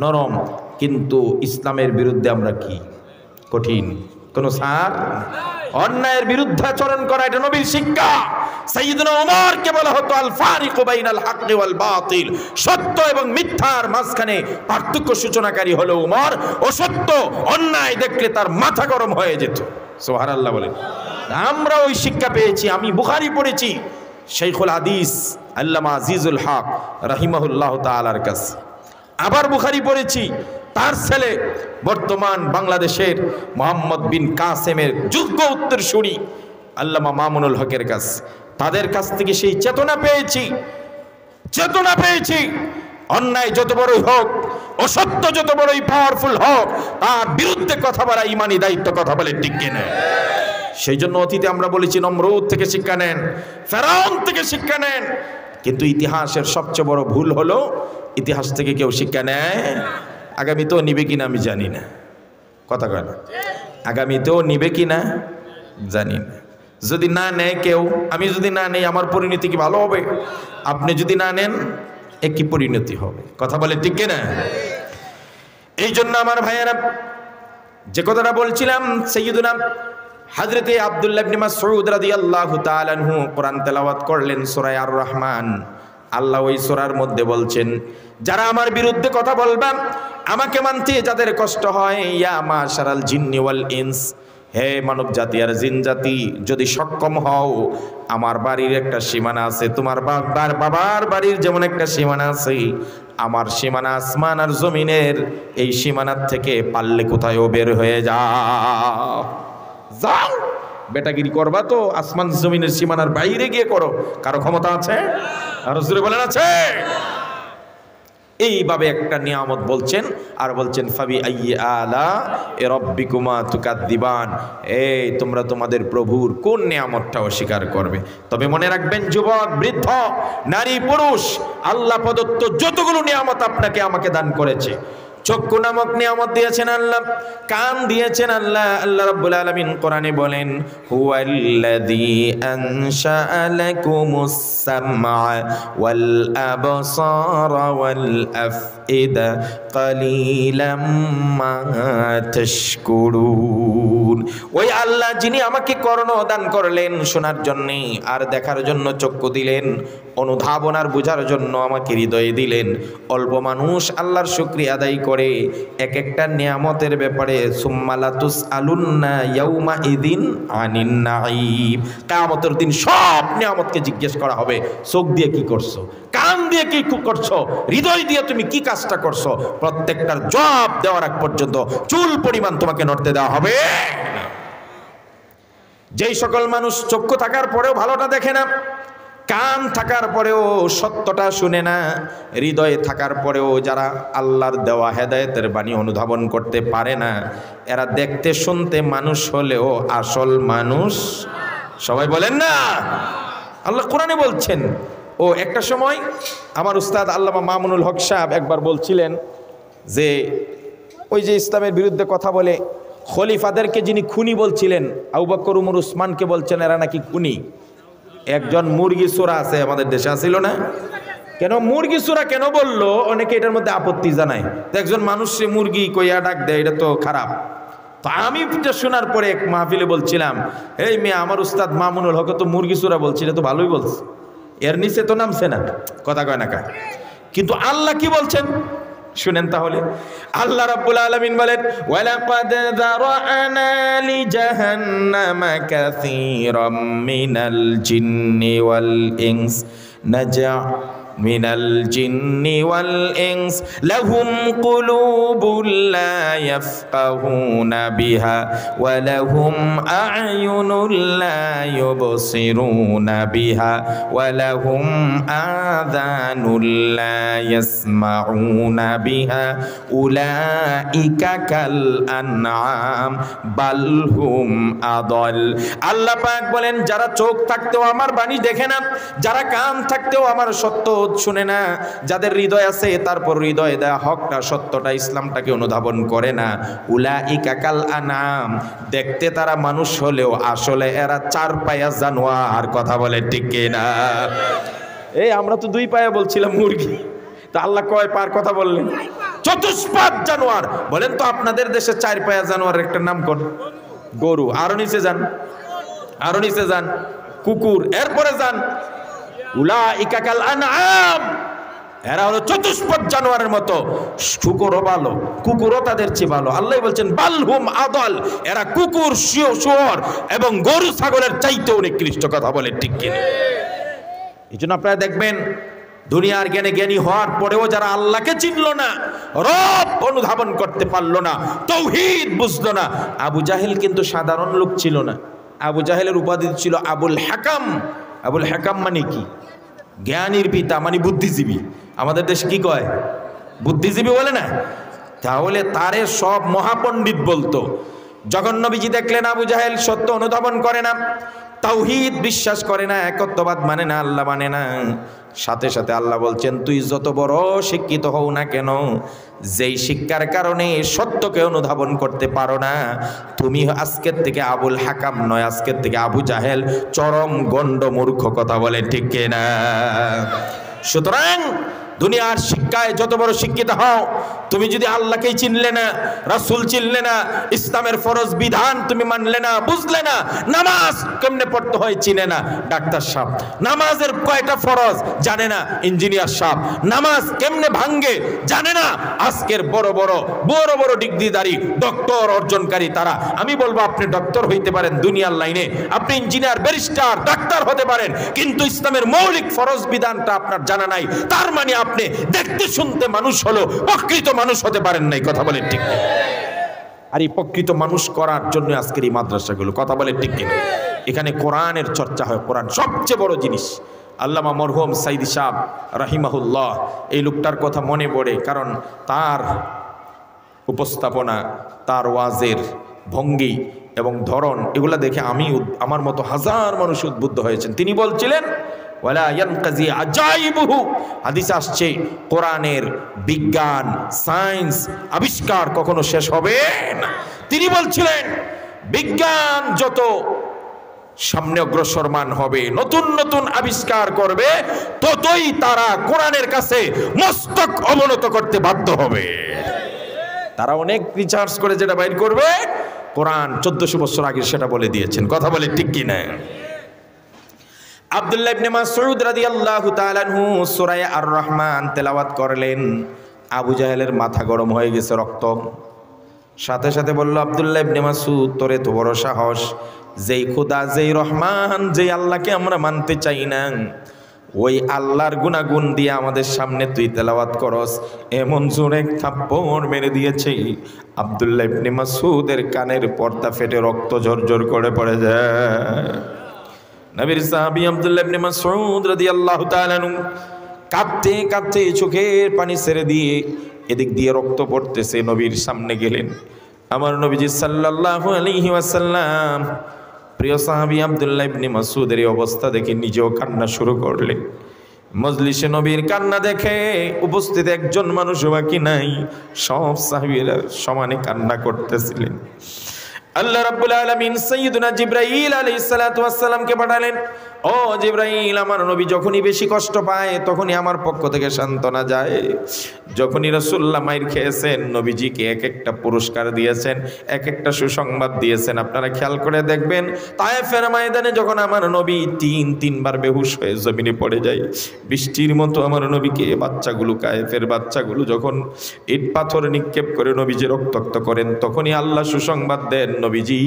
Speaker 1: নরম। কিন্তু ইসলামের বিরুদ্ধে আমরা কি? কঠিন। কোনো সার অন্যায়ের বিরুদ্ধে আচরণ করা, এটা নবীর শিক্ষা। সাইয়্যিদুনা ওমরকে বলা হতো আল ফারিকু বাইনাল হাক্কি ওয়াল বাতিল। সত্য এবং মিথ্যার মাঝখানে পার্থক্য সূচনাকারী হলো ওমর। ও সত্য অন্যায় দেখলে তার মাথা গরম হয়ে যেত। সুবহানাল্লাহ বলেন। আমরা ওই শিক্ষা পেয়েছি। আমি বুখারী পড়েছি শাইখুল হাদিস আল্লামা আজিজুল হক রাহিমাহুল্লাহ তাআলার কাছে। আবার বুখারী পড়েছি তার ছেলে বর্তমান বাংলাদেশের মোহাম্মদ বিন কাসেমের যোগ্য উত্তরসূরি আল্লামা মামুনুল হকের কাছে। তাদের কাছ থেকে সেই চেতনা পেয়েছি, অন্যায় যত বড়ই হোক, অসত্য যত বড়ই পাওয়ারফুল হোক, তার বিরুদ্ধে কথা বলা ইমানি দায়িত্ব। কথা বলে ঠিক কিনা? সেই জন্য অতীতে আমরা বলেছি নমরুদ থেকে শিক্ষা নেন, ফেরাউন থেকে শিক্ষা নেন। কিন্তু ইতিহাসের সবচেয়ে বড় ভুল হলো ইতিহাস থেকে কেউ শিক্ষা নেয়, আগামীতেও নিবে কিনা আমি জানি না। কথা কয় না? আগামীতেও নিবে কিনা জানি না। যদি না নেয় কেউ, আমি যদি না নেই, আমার পরিণতি কি ভালো হবে? আপনি যদি না নেন, একই পরিণতি হবে। কথা বলে ঠিক কিনা? এই জন্য আমার ভাইয়েরা, যে কথাটা বলছিলাম, সাইয়্যিদুনা হযরতে আব্দুল্লাহ ইবনে মাসউদ রাদিয়াল্লাহু তাআলা আনহু কোরআন তেলাওয়াত করলেন সূরা আর রহমান। আল্লাহ ওই সূরার মধ্যে বলছেন, যারা আমার বিরুদ্ধে কথা বলবা, আমাকে মানতে যাদের কষ্ট হয়, ইয়া মাশারাল জিন্নি ওয়াল ইনস, হে মানব জাতি আর জিন জাতি, যদি সক্ষম হও, আমার বাড়ির একটা সীমানা আছে, তোমার বাবার বাড়ির যেমন একটা সীমানা আছে, আমার সীমানা আসমান আর জমিনের, এই সীমানার থেকে পারলে কোথায়ও বের হয়ে যাও। যাও, বেটাগিরি করবা তো আসমান জমিনের সীমানার বাইরে গিয়ে করো। কারো ক্ষমতা আছে? আর জোরে বলেন আছে? এইভাবে একটা নিয়ামত বলছেন, আর বলছেন ফাবি আইয়ি আলা রাব্বিকুমা তুকাদ্দিবান, এই তোমরা তোমাদের প্রভুর কোন নিয়ামতটা অস্বীকার করবে? তবে মনে রাখবেন যুবক, বৃদ্ধ, নারী, পুরুষ, আল্লাহ প্রদত্ত যতগুলো নিয়ামত আপনাকে আমাকে দান করেছে, চক্ষু নামক নিয়ামত দিয়েছেন আল্লাহ, কান দিয়েছেন আল্লাহ। আল্লাহ রাব্বুল আলামিন কোরআনে বলেন, হুয়াল্লাযী আনশাআ লাকুমুস সামআ ওয়াল আবসারা ওয়াল আফইদা কালিলাম মা তাশকুরুন। ওই আল্লাহ যিনি আমাকে কর্ণ দান করলেন শোনার জন্য, আর দেখার জন্য চক্ষু দিলেন, অনুধাবনার বোঝার জন্য আমাকে হৃদয়ে দিলেন। অল্প মানুষ আল্লাহর শুকরিয়া আদায় করে এক একটা নিয়ামতের ব্যাপারে। সুম্মা লাতুসআলুন্না ইয়াউমা ইদিন আনিন নাঈম, কিয়ামতের দিন সব নিয়ামতকে জিজ্ঞেস করা হবে। চোখ দিয়ে কি করছো, কান দিয়ে কি করছো, হৃদয় দিয়ে তুমি কি কাজটা করছো, প্রত্যেকটার জবাব দেওয়ার আগ পর্যন্ত চুল পরিমাণ তোমাকে নড়তে দেওয়া হবে। যেই সকল মানুষ চক্ষু থাকার পরেও ভালোটা দেখে না, কান থাকার পরেও সত্যটা শুনে না, হৃদয়ে থাকার পরেও যারা আল্লাহর দেওয়া হেদায়েতের বাণী অনুধাবন করতে পারে না, এরা দেখতে শুনতে মানুষ হলেও আসল মানুষ। সবাই বলেন না? আল্লাহ কোরআনে বলছেন। ও একটা সময় আমার উস্তাদ আল্লামা মামুনুল হক সাহেব একবার বলছিলেন যে ওই যে ইসলামের বিরুদ্ধে কথা বলে খলিফাদেরকে যিনি খুনি বলছিলেন, আবু বকর, উমর, উসমানকে বলছেন এরা নাকি খুনি। একজন মুরগি চোরা আছে আমাদের দেশে, আসিল না? কেন মুরগি চোরা কেন বললো, অনেকে এটার মধ্যে আপত্তি জানায়। একজন মানুষ সে মুরগি কইয়া ডাক দেয়, এটা তো খারাপ। তো আমি এটা শোনার পরে এক মাহফিলে বলছিলাম, এই মেয়ে, আমার উস্তাদ মামুনুল হক তো মুরগি চোরা বলছি, এটা তো ভালোই বলছে, এর নিচে তো নামছে না, কথা কয় না কা। কিন্তু আল্লাহ কি বলছেন শুনেন তাহলে। আল্লাহ রাব্বুল আলামিন বলেন, ওয়ালাকাদ যারা'না লিজাহান্নামা কাসীরাম মিনাল জিন্নি ওয়াল ইনস মিনাল জিন্নি ওয়াল ইনস লাহুম কুলুবুন লা ইয়াফকাহুনা বিহা ওয়া লাহুম আ'য়ুনুন লা ইউবসিরুনা বিহা ওয়া লাহুম আযানুন লা ইয়াসমাউনা বিহা উলাইকা কাল আনআম বাল হুম আদাল। আল্লাহ পাক বলেন, যারা চোখ থাকতেও আমার বাণী দেখে না, যারা কান থাকতেও আমার সত্য শুনে না, যাদের হৃদয় আছে তারপর হৃদয় দেয়া হকটা, সত্যটা, ইসলামটাকে অনুধাবন করে না, উলাইকা কাল আনআম, দেখতে তারা মানুষ হলেও আসলে এরা চার পায়া জানোয়ার। কথা বলে ঠিক কিনা? এই আমরা তো দুই পায়া বলছিলাম মুরগি, তা আল্লাহ কয় পার কথা বললেন? চতুষ্পাদ জানোয়ার। বলেন তো আপনাদের দেশে চার পায়া জানোয়ারের একটা নাম কোন? গরু। আরো নিচে যান, আরো নিচে যান, কুকুর। এরপরে যান উলাইকা কাল আনআম, এরা হলো চতুষ্পদ জানোয়ারের মতো। কুকুরও ভালো, কুকুরও তাদের চেয়ে ভালো। আল্লাহ বলছেন বালহুম আদাল, এরা কুকুর, শুয়োর এবং গরু ছাগলের চাইতেও নিকৃষ্ট। কথা বলে ঠিক কিনা? এই জন্য আপনারা দেখবেন দুনিয়ার জ্ঞানে জ্ঞানী হওয়ার পরেও যারা আল্লাহকে চিনল না, রব অনুধাবন করতে পারলো না, তাওহীদ বুঝলো না। আবু জাহেল কিন্তু সাধারণ লোক ছিল না। আবু জাহেলের উপাধি ছিল আবুল হাকাম। আবুল হাকাম মানে কি? জ্ঞানীর পিতা, মানে বুদ্ধিজীবী। আমাদের দেশে কি কয়? বুদ্ধিজীবী বলে না? তাহলে তারে সব মহাপণ্ডিত বলতো। যখন নবীজি দেখলেন আবু জাহেল সত্য অনুধাবন করে না, তাওহীদ বিশ্বাস করে না, একত্ববাদ মানে না, আল্লাহ মানে না, সাথে সাথে আল্লাহ বলছেন, তুই যত বড় শিক্ষিত হও না কেন, যেই শিক্ষার কারণে সত্যকে অনুধাবন করতে পারো না, তুমি আজকের থেকে আবুল হাকাম নয়, আজকের থেকে আবু জাহেল, চরম গণ্ড মূর্খ। কথা বলে ঠিক কিনা? সুতরাং দুনিয়ার শিক্ষায় যত বড় শিক্ষিত হও, তুমি যদি আল্লাহকেই চিনলে না, রাসূল চিনলে না, ইসলামের ফরজ বিধান তুমি মানলে না, বুঝলে না, নামাজ কেমনে পড়তে হয় চিনে না ডাক্তার সাহেব, নামাজের কয়টা ফরজ জানে না ইঞ্জিনিয়ার সাহেব, নামাজ কেমনে ভাঙ্গে জানে না আজকের বড় বড় ডিগ্রিধারী ডক্টর অর্জনকারী তারা। আমি বলবো আপনি ডক্টর হইতে পারেন দুনিয়ার লাইনে, আপনি ইঞ্জিনিয়ার, ব্যারিস্টার, ডাক্তার হতে পারেন, কিন্তু ইসলামের মৌলিক ফরজ বিধানটা আপনার জানা নাই, তার মানে আপনি দেখতে শুনতে মানুষ হলো, প্রকৃত মানুষ হতে পারেন নাই। কথা বলেন ঠিক না? আর এই প্রকৃত মানুষ করার জন্য আজকের এই মাদ্রাসাগুলো। কথা বলেন ঠিক কিনা? এখানে কোরআনের চর্চা হয়, কোরআন সবচেয়ে বড় জিনিস। আল্লামা মরহুম সাইদি সাহেব রাহিমাহুল্লাহ, এই লোকটার কথা মনে পড়ে, কারণ তার উপস্থাপনা, তার ওয়াজের ভঙ্গি এবং ধরন, এগুলা দেখে আমার মতো হাজার মানুষ উদ্বুদ্ধ হয়েছেন। তিনি বলছিলেন ওয়ালা ইয়ানকাজি আজাইবুহু, হাদিসে আসছে কোরআনের বিজ্ঞান, সায়েন্স, আবিষ্কার কখনো শেষ হবে না। তিনি বলছিলেন বিজ্ঞান যত সামনে অগ্রসরমান হবে, নতুন নতুন আবিষ্কার করবে, ততই তারা কোরআনের কাছে মস্তক অবনত করতে বাধ্য হবে। তারা অনেক রিসার্চ করে যেটা বাইর করবে, কোরআন 1400 বছর আগে সেটা বলে দিয়েছেন। কথা বলে ঠিক কি না? আব্দুল্লাহ ইবনে মাসউদ রাদিয়াল্লাহু তাআলা আনহু সূরা আর রহমান তেলাওয়াত করলেন। আবু জাহেলের মাথা গরম হয়ে গেছে, রক্ত। সাথে সাথে বলল, আব্দুল্লাহ ইবনে মাসউদ, তোরে তো বড় সাহস, যেই খোদা, যেই রহমান, যেই আল্লাহকে আমরা মানতে চাই না, ওই আল্লাহর গুনাগুন দিয়ে আমাদের সামনে তুই তেলাওয়াত করস। এমন জোরে থাপ্পড় মেরে দিয়েছে, আব্দুল্লাহ ইবনে মাসউদের কানের পর্দা ফেটে রক্ত ঝরঝর করে পড়ে যায়। নবীর সাহাবী আব্দুল্লাহ ইবনে মাসউদ রাদিয়াল্লাহু তাআলা আনহু কাঁদতে কাঁদতে চোখের পানি ছেড়ে দিয়ে, এদিক দিয়ে রক্ত পড়তেছে, নবীর সামনে গেলেন। আমার নবীজি সাল্লাল্লাহু আলাইহি ওয়াসাল্লাম প্রিয় সাহাবী আব্দুল্লাহ ইবনে মাসউদের এই অবস্থা দেখে নিজেও কান্না শুরু করলেন। মজলিসে নবীর কান্না দেখে উপস্থিত একজন মানুষ বাকি নাই, সব সাহাবীরা সমানে কান্না করতেছিলেন। আল্লাহ রাব্বুল আলামিন সাইয়্যিদুনা জিবরাইল আলাইহিস সালাতু ওয়াস সালামকে পাঠালেন। ও জিবরাইল, আমার নবী যখনই বেশি কষ্ট পায় তখনই আমার পক্ষ থেকে সান্ত্বনা যায়। যখনই রাসূলুল্লাহ মাইর খেয়েছেন, নবীজিকে এক একটা পুরস্কার দিয়েছেন, এক একটা সুসংবাদ দিয়েছেন। আপনারা খেয়াল করে দেখবেন, তায়েফের ময়দানে যখন আমার নবী তিনবার বেহুশ হয়ে জমিনে পড়ে যায়, বৃষ্টির মতো আমার নবীকে বাচ্চাগুলো, কায়েফের বাচ্চাগুলো যখন ইট পাথর নিক্ষেপ করে নবীজি রক্তাক্ত করেন, তখনই আল্লাহ সুসংবাদ দেন, নবীজি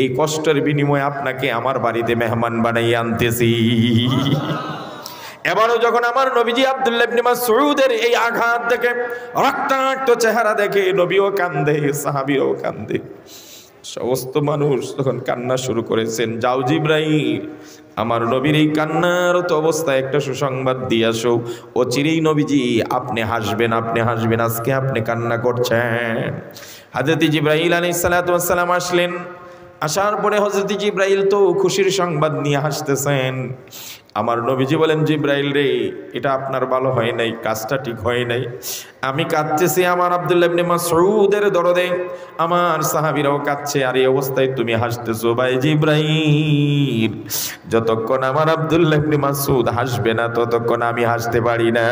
Speaker 1: এই কষ্টের বিনিময়ে আপনাকে আমার বাড়িতে মেহমান বানাইয়ে আনতেছি। এবারও যখন আমার নবীজি আব্দুল্লাহ ইবনে মাসউদের এই আঘাত দেখে, রক্তাক্ত চেহারা দেখে, নবীও কান্দে, সাহাবীরাও কান্দে, সমস্ত মানুষ তখন কান্না শুরু করেছেন। যাও জিবরাইল, আমার নবীর এই কান্নারত অবস্থায় একটা সুসংবাদ দিয়ে আসো। অচিরেই নবীজি আপনি হাসবেন, আপনি হাসবেন, আজকে আপনি কান্না করছেন। হযরত জিবরাইল আলাইহিস সালাতু ওয়াস সালাম আসলেন। আসার পরে হযরত জিবরাইল তো খুশির সংবাদ নিয়ে হাসতেছেন। আমার নবীজি বলেন, জিবরাইল রে, এটা আপনার ভালো হয় নাই, কাজটা ঠিক হয় নাই। আমি কাঁদতেছি আমার আব্দুল্লাহ ইবনে মাসউদের দরদে, আমার সাহাবীরাও কাঁদছে, আর এই অবস্থায় তুমি হাসতেছো। ভাই জিবরাইল, যতক্ষণ আমার আব্দুল্লাহ ইবনে মাসউদ হাসবে না, ততক্ষণ আমি হাসতে পারি না।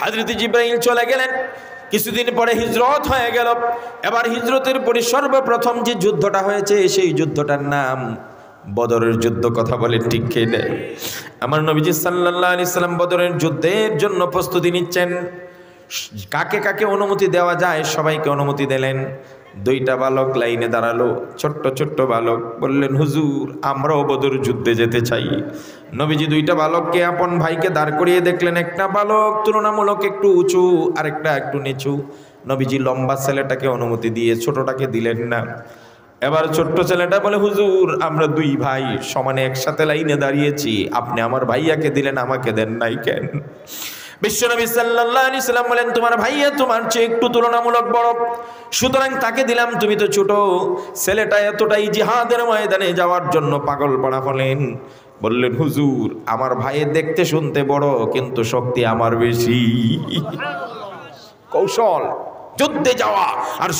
Speaker 1: হযরত জিবরাইল চলে গেলেন। কিছুদিন পরে হিজরত হয়ে গেল। এবার হিজরতের পরে সর্বপ্রথম যে যুদ্ধটা হয়েছে, সেই যুদ্ধটার নাম বদরের যুদ্ধ। কথা বলে ঠিক খেয়ে নেয়। আমার নবীজি সাল্লাল্লাহু আলাইহি সাল্লাম বদরের যুদ্ধের জন্য প্রস্তুতি নিচ্ছেন। কাকে কাকে অনুমতি দেওয়া যায় সবাইকে অনুমতি দিলেন। দুইটা বালক লাইনে দাঁড়ালো, ছোট্ট ছোট্ট বালক, বললেন, হুজুর আমরাও বদর যুদ্ধে যেতে চাই। নবীজি দুইটা বালককে আপন ভাইকে দাঁড় করিয়ে দেখলেন। একটা বালক তুলনামূলক একটু উঁচু, আরেকটা একটু নিচু। নবীজি লম্বা ছেলেটাকে অনুমতি দিয়ে ছোটটাকে দিলেন না। এবার ছোট্ট ছেলেটা বলে, হুজুর আমরা দুই ভাই সমানে একসাথে লাইনে দাঁড়িয়েছি, আপনি আমার ভাইয়াকে দিলেন, আমাকে দেন নাই কেন? বিশ্বনবী সাল্লাল্লাহু আলাইহি সাল্লাম বলেন, তোমার ভাইয়া তোমার চেয়ে একটু তুলনামূলক বড়, সুতরাং তাকে দিলাম, তুমি তো ছোট। ছেলেটা এতটাই জিহাদের ময়দানে যাওয়ার জন্য পাগল পাড়া হলেন। বললেন, হুজুর আমার ভাইয়ের দেখতে শুনতে বড়, কিন্তু শক্তি আমার বেশি। কৌশল, যুদ্ধে যাওয়া আর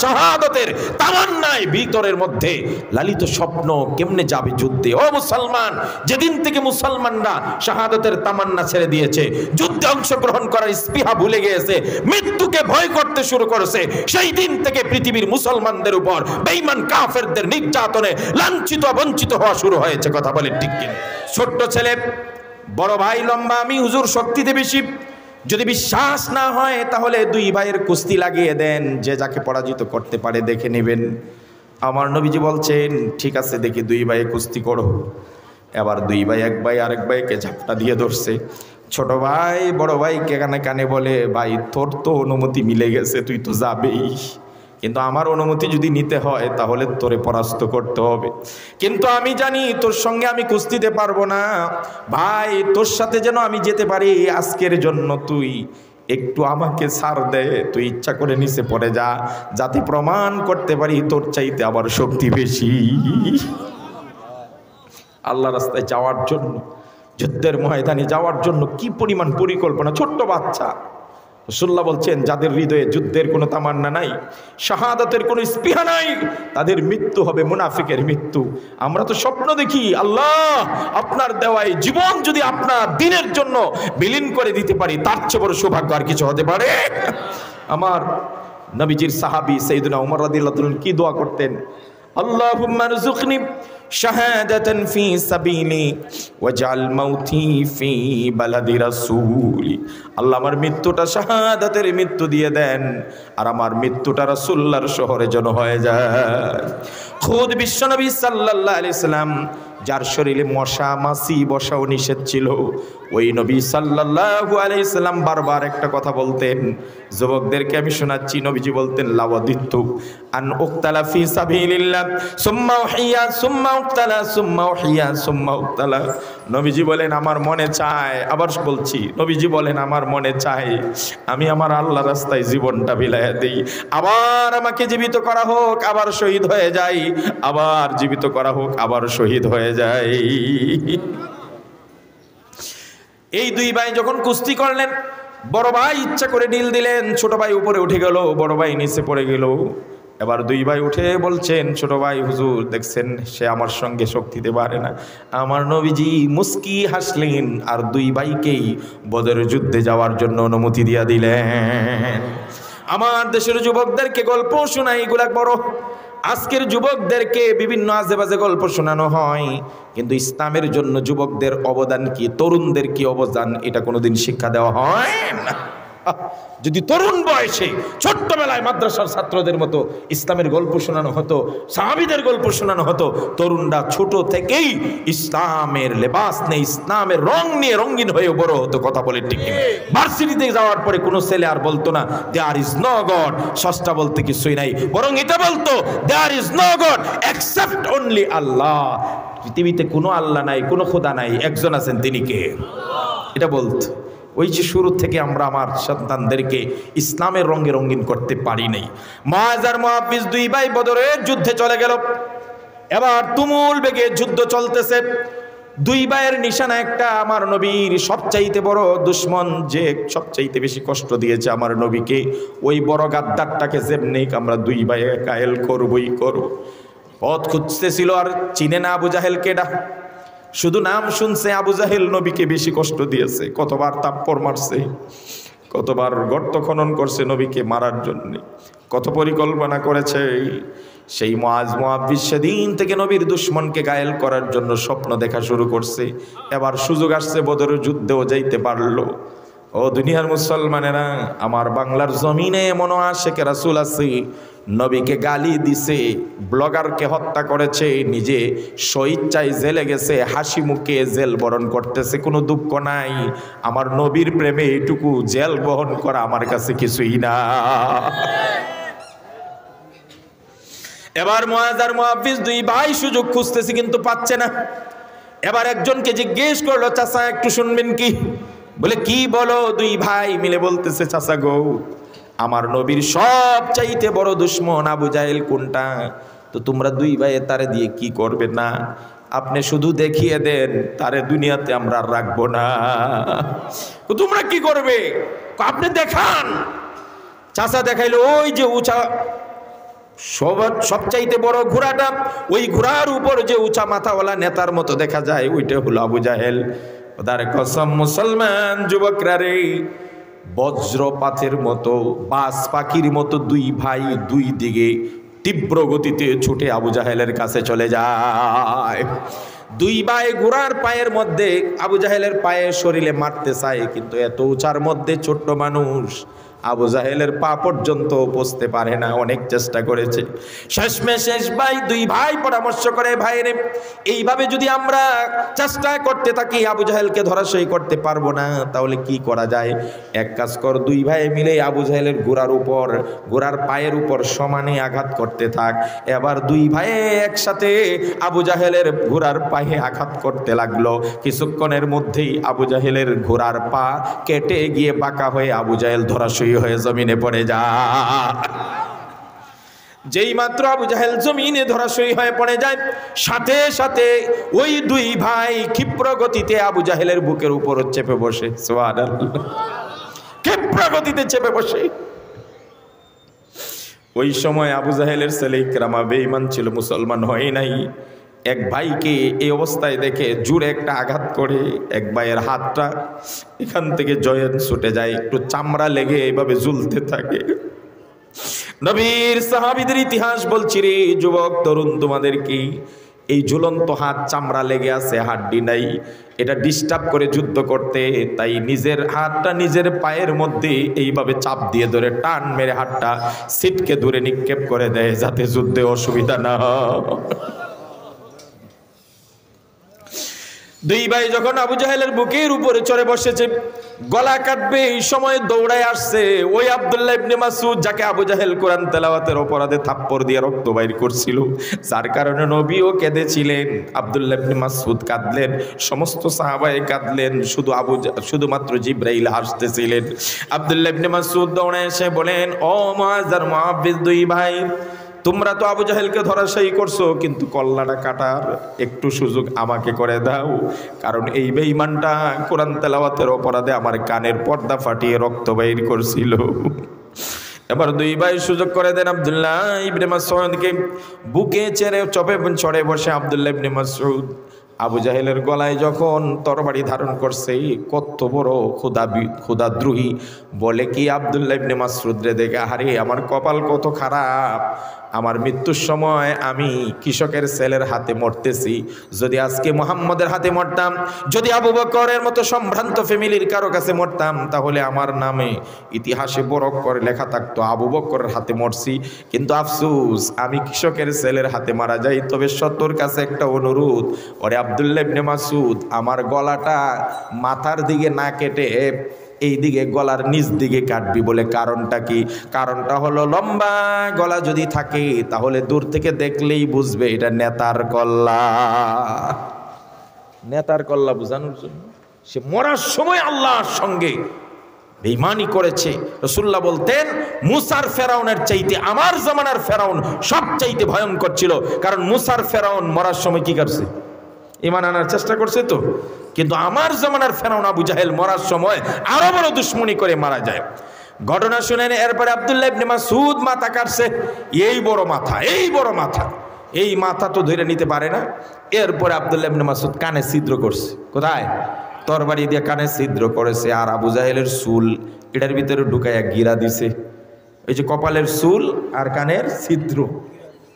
Speaker 1: শাহাদাতের তামান্নায় ভিতরের মধ্যে লালিত স্বপ্ন কেমনে যাবে যুদ্ধে। ও মুসলমান, যেদিন থেকে মুসলমানরা শাহাদাতের তামান্না ছেড়ে দিয়েছে, যুদ্ধে অংশগ্রহণ করার স্পৃহা ভুলে গিয়েছে, মৃত্যুকে ভয় করতে শুরু করেছে, সেই দিন থেকে পৃথিবীর মুসলমানদের উপর বেঈমান কাফেরদের নির্যাতনে লাঞ্ছিত বঞ্চিত হওয়া শুরু হয়েছে। কথা বলে ঠিক কিনা? ছোট্ট ছেলে, বড় ভাই লম্বা, আমি হুজুর শক্তিতে বেশি। যদি বিশ্বাস না হয় তাহলে দুই ভাইয়ের কুস্তি লাগিয়ে দেন, যে যাকে পরাজিত করতে পারে দেখে নেবেন। আমার নবীজি বলছেন ঠিক আছে, দেখি দুই ভাই কুস্তি করো। এবার দুই ভাই, এক ভাই আরেক ভাইকে ঝাপটা দিয়ে ধরছে। ছোট ভাই বড় ভাইকে কানে কানে বলে, ভাই তোর তো অনুমতি মিলে গেছে, তুই তো যাবেই, কিন্তু আমার অনুমতি যদি নিতে হয় তাহলে তোরে পরাস্ত করতে হবে। কিন্তু আমি জানি তোর সঙ্গে আমি কুস্তিতে পারবো না ভাই, তোর সাথে যেন আমি যেতে পারি আজকের জন্য তুই একটু আমাকে ছাড় দে, তুই ইচ্ছা করে নিচে পড়ে যা, যাতে প্রমাণ করতে পারি তোর চাইতে আবার শক্তি বেশি। আল্লাহ রাস্তায় যাওয়ার জন্য, যুদ্ধের ময়দানে যাওয়ার জন্য কি পরিমাণ পরিকল্পনা। ছোট্ট বাচ্চা, রাসূলুল্লাহ বলছেন যাদের হৃদয়ে যুদ্ধের কোনো তামান্না নাই, শাহাদাতের কোনো স্পৃহা নাই, তাদের মৃত্যু হবে মুনাফিকের মৃত্যু। আমরা তো স্বপ্ন দেখি, আল্লাহ আপনার দেওয়াই জীবন যদি আপনার দিনের জন্য বিলীন করে দিতে পারি, তার চেয়ে বড় সৌভাগ্য আর কিছু হতে পারে? আমার নবীজির সাহাবী সাইয়েদনা ওমর রাদিয়াল্লাহু তাআলা কি দোয়া করতেন? আল্লাহুম্মা রযুকনি শাহাদাতান ফি সাবিলি ওয়াজআল মাউতি ফি বালাদি রাসূলি। আল্লাহ আমার মৃত্যুটা শাহাদাতের মৃত্যু দিয়ে দেন, আর আমার মৃত্যুটা রাসূলুল্লাহর শহরে যেন হয়ে যায়। খুদ বিশ্বনবী সাল্লাল্লাহু আলাইহি সাল্লাম, যার শরীরে মশা মাছি বসাও নিষেধ ছিল, ওই নবী সাল্লাল্লাহু আলাইহি সাল্লাম বারবার একটা কথা বলতেন, যুবকদেরকে আমি শোনাচ্ছি। নবীজি বলতেন, লাওয়াদিতু আন উক্তালা ফি সাবিলিল্লাহ সুম্মা উহিয়া সুম্মা উক্তালা সুম্মা উহিয়া সুম্মা উক্তালা। নবীজি বলেন আমার মনে চায়, আবার বলছি, নবীজি বলেন আমার মনে চায় আমি আমার আল্লাহ রাস্তায় জীবনটা বিলাইয়া দেই, আবার আমাকে জীবিত করা হোক, আবার শহীদ হয়ে যাই, আবার জীবিত করা হোক, আবার শহীদ হয়ে যাই। এই দুই ভাই যখন কুস্তি করলেন, বড় ভাই ইচ্ছা করে ঢিল দিলেন, ছোট ভাই উপরে উঠে গেল, বড় ভাই নিচে পড়ে গেল। এবার দুই ভাই উঠে বলছেন, ছোট ভাই হুজুর দেখছেন সে আমার সঙ্গে শক্তি দিতে পারে না। আমার নবীজি মুস্কি হাসলেন আর দুই ভাইকেই বদরের যুদ্ধে যাওয়ার জন্য অনুমতি দিয়া দিলেন। আমার দেশের যুবকদেরকে গল্প শোনাই, এগুলা বড়। আজকের যুবকদেরকে বিভিন্ন আজেবাজে গল্প শোনানো হয়, কিন্তু ইসলামের জন্য যুবকদের অবদান কি, তরুণদের কি অবদান, এটা কোনোদিন শিক্ষা দেওয়া হয় না। যদি তরুণ বয়সে ছোট্টবেলায় মাদ্রাসার ছাত্রদের মতো ইসলামের গল্প শোনানো হতো, সাহাবীদের গল্প শোনানো হতো, তরুণরা ছোট থেকেই ইসলামের লেবাস নিয়ে, ইসলামের রং নিয়ে রঙিন হয়ে বড় হতো। কথা বলে ঠিক। ভার্সিটিতে যাওয়ার পরে কোনো ছেলে আর বলতো না দেয়ার ইজ নো গড, সস্তা বলতে কিছুই নাই, বরং এটা বলতো there is no god except only আল্লাহ। পৃথিবীতে কোনো আল্লাহ নাই, কোনো খোদা নাই, একজন আছেন, তিনি কে? এটা বলতো। ওই যে শুরু থেকে আমরা আমার সন্তানদেরকে ইসলামের রঙে রঙিন করতে পারি নাই। মুআয আর মুআফিজ দুই ভাই বদরের যুদ্ধে চলে গেল। এবার তুমুল বেগে যুদ্ধ চলতেছে। দুই ভাইয়ের নিশানা একটা, আমার নবীর সবচাইতে বড় দুশ্মন, যে সবচাইতে বেশি কষ্ট দিয়েছে আমার নবীকে, ওই বড় গাদ্দারটাকে যেমনি আমরা দুই ভাই কায়েল করবই করব। পথ খুঁজতেছিল, আর চিনে না আবু জাহেল কেডা, শুধু নাম শুনছে। আবু জাহেল নবীকে বেশি কষ্ট দিয়েছে, কতবার তাপ্পর মারছে, কতবার গর্ত খনন করছে নবীকে মারার জন্য, কত পরিকল্পনা করেছে। সেই মুআয মুআফিজ সেদিন থেকে নবীর দুশ্মনকে ঘায়েল করার জন্য স্বপ্ন দেখা শুরু করছে। এবার সুযোগ আসছে, বদরের যুদ্ধেও যাইতে পারলো। ও দুনিয়ার মুসলমানেরা, আমার বাংলার জমিনে এমনও আশেকে রাসূল আছে, নবীকে গালি দিছে, ব্লগারকে হত্যা করেছে, নিজে স্বইচ্ছায় জেলে গেছে, হাসি মুখে জেল বরণ করতেছে, কোনো দুঃখ নাই। আমার নবীর প্রেমে এটুকু জেল বহন করা আমার কাছে কিছুই না। এবার মুআয আর মুআফিজ দুই ভাই সুযোগ খুঁজতেছে, কিন্তু পাচ্ছে না। এবার একজনকে জিজ্ঞেস করলো, চাচা একটু শুনবেন কি? বলে কি বলো? দুই ভাই মিলে বলতেছে, চাচা গো, আমার নবীর সব চাইতে বড় দুশ্মন আবু জাহেল কোনটা? তো তোমরা দুই ভাই তারে দিয়ে কি করবে? না, আপনি শুধু দেখিয়ে দেন, তারে দুনিয়াতে আমরা আর রাখবো না। তোমরা কি করবে? আপনি দেখান। চাচা দেখাইলো ওই যে উঁচা সবচাইতে বড় ঘোড়াটা, ওই ঘোড়ার উপর যে উঁচা মাথাওয়ালা নেতার মতো দেখা যায়, ওইটা হলো আবু জাহেল। তার কসম মুসলমান যুবকরা রে, বজ্রপাতের মতো বাজ পাখির মতো দুই ভাই দুই দিকে তীব্র গতিতে ছুটে আবু জাহেলের কাছে চলে যায়। দুই ভাই ঘোড়ার পায়ের মধ্যে আবু জাহেলের পায়ে শরীরে মারতে চায়, কিন্তু এত উঁচার মধ্যে ছোট্ট মানুষ আবু জাহেলের পা পর্যন্ত পৌঁছতে পারে না, অনেক চেষ্টা করেছে। শেষ ভাই দুই ভাই পরামর্শ করে, ভাইরে এইভাবে যদি আমরা চেষ্টা করতে থাকি আবু জাহেলকে ধরাশায়ী করতে পারবো না, তাহলে কি করা যায়? এক কাজ কর, দুই ভাই মিলে আবু জাহেলের ঘোড়ার পায়ের উপর সমানে আঘাত করতে থাক। এবার দুই ভাই একসাথে আবু জাহেলের ঘোড়ার পায়ে আঘাত করতে লাগলো। কিছুক্ষণের মধ্যেই আবু জাহেলের ঘোড়ার পা কেটে গিয়ে বাঁকা হয়ে আবু জাহেল ধরাশায়ী হয়ে জমিনে পড়ে যায়। যেই মাত্র আবু জাহেল জমিনে ধরাশায়ী হয়ে পড়ে যায়, সাথে সাথে ওই দুই ভাই ক্ষিপ্র গতিতে আবু জাহেলের বুকের উপর চেপে বসে। সুবহানাল্লাহ, ক্ষিপ্র গতিতে চেপে বসে। ওই সময় আবু জাহেলের ছেলে ইকরামা বেঈমান ছিল, মুসলমান হয় নাই। এক ভাইকে এই অবস্থায় দেখে জোরে একটা আঘাত করে এক ভাইয়ের হাতটা এখান থেকে জয়েন ছুটে যায়, একটু চামড়া লেগে এইভাবে ঝুলতে থাকে। নবীর সাহাবীদের ইতিহাস বলছি রে যুবক তরুণ, তোমাদের কি এই ঝুলন্ত হাত, চামড়া লেগে আছে, হাড্ডি নাই, এটা ডিস্টার্ব করে যুদ্ধ করতে, তাই নিজের হাতটা নিজের পায়ের মধ্যে এইভাবে চাপ দিয়ে ধরে টান মেরে হাতটা সিটকে দূরে নিক্ষেপ করে দেয়, যাতে যুদ্ধে অসুবিধা না হয়। দুই ভাই যখন আবু জাহেলের বুকের উপরে চড়ে বসেছে, গলা কাটবে, এই সময় দৌড়ায় আসছে ওই আব্দুল্লাহ ইবনে মাসউদ, যাকে আবু জাহেল কোরআন তেলাওয়াতের অপরাধে থাপ্পড় দিয়ে রক্ত বাইর করছিল, যার কারণে নবীও কেঁদেছিলেন, আব্দুল্লাহ ইবনে মাসউদ কাঁদলেন, সমস্ত সাহাবায়ে কাঁদলেন, শুধুমাত্র জিবরাইল হাসতেছিলেন। আব্দুল্লাহ ইবনে মাসউদ দৌড়ায় এসে বলেন, ও মুআয আর মুআব্বিদ দুই ভাই, তোমরা তো আবু জাহেলকে ধরাশায়ী করছো, কিন্তু কল্লাটা কাটার একটু সুযোগ আমাকে করে দাও, কারণ এই বেঈমানটা কোরআন তেলাওয়াতের অপরাধে আমার কানের পর্দা ফাটিয়ে রক্ত বাইর করছিল। এবার দুই ভাই সুযোগ করে দেন আব্দুল্লাহ ইবনে মাসউদকে। বুকে চড়ে বসে আব্দুল্লাহ ইবনে মাসউদ আবু জাহেলের গলায় যখন তরবারি ধারণ করছে, কত বড় ক্ষুধাদ্রোহী, বলে কি আব্দুল্লাহ ইবনে মাসউদ রে দেখে, আরে আমার কপাল কত খারাপ, আমার মৃত্যুর সময় আমি কৃষকের ছেলের হাতে মরতেছি, যদি আজকে মুহাম্মদের হাতে মরতাম, যদি আবু বকরের মতো সম্ভ্রান্ত ফ্যামিলির কারো কাছে মরতাম, তাহলে আমার নামে ইতিহাসে বড় করে লেখা থাকতো আবু বকরের হাতে মরছি। কিন্তু আফসোস, আমি কৃষকের ছেলের হাতে মারা যাই। তবে সত্যর কাছে একটা অনুরোধ, ওরে আব্দুল্লাহ ইবনে মাসউদ, আমার গলাটা মাথার দিকে না কেটে এইদিকে গলার নিচ দিকে কাটবি। বলে কারণটা কি? কারণটা হলো লম্বা গলা যদি থাকে তাহলে দূর থেকে দেখলেই বুঝবে এটা নেতার কল্লা। নেতার কল্লা বোঝানোর জন্য সে মরার সময় আল্লাহর সঙ্গে বেঈমানি করেছে। রাসূলুল্লাহ বলতেন, মুসার ফেরাউনের চাইতে আমার জামানার ফেরাউন সব চাইতে ভয়ঙ্কর ছিল, কারণ মুসার ফেরাউন মরার সময় কি করছে? ঈমান আনার চেষ্টা করছে তো, কিন্তু আমার জামানার ফেরাউন আবু জাহেল মরার সময় আরো বড় দুশ্মনী করে মারা যায়। ঘটনা শুনেন, এরপরে আব্দুল্লাহ ইবনে মাসউদ মাথা কাটছে, এই বড় মাথা, এই মাথা তো ধরে নিতে পারে না। এরপরে আব্দুল্লাহ ইবনে মাসউদ কানে ছিদ্র করছে। কোথায়? তরবারি দিয়ে কানে ছিদ্র করেছে, আর আবু জাহেলের চুল এটার ভিতরে ঢুকাইয়া গিরা দিছে। এই যে কপালের চুল আর কানের ছিদ্র,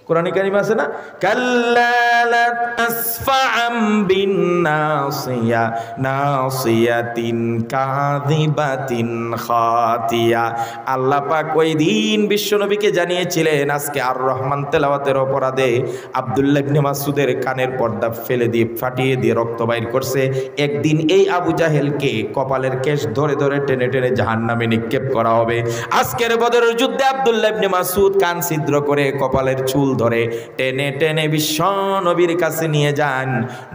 Speaker 1: কোরআনে কারিম আছে না, কাল্লা লা তাসফা'আম বিন নাসিয়া নাসিয়াতিন কাযিবাতিন খাতিয়া। আল্লাহ পাক ওই দিন বিশ্বনবীকে জানিয়েছিলেন, আজকে আর রহমান তেলাওয়াতের অপরাধে আব্দুল্লাহ ইবনে মাসউদের কানের পর্দা ফেলে দিয়ে ফাটিয়ে দিয়ে রক্ত বাইর করছে। একদিন এই আবু জাহেলকে কপালের কেশ ধরে ধরে টেনে টেনে জাহান্নামে নিক্ষেপ করা হবে। আজকের বদরের যুদ্ধে আব্দুল্লাহ ইবনে মাসউদ কান ছিদ্র করে কপালের চুল ধরে টেনে টেনে বিশ্ব নবীর কাছে নিয়ে যান।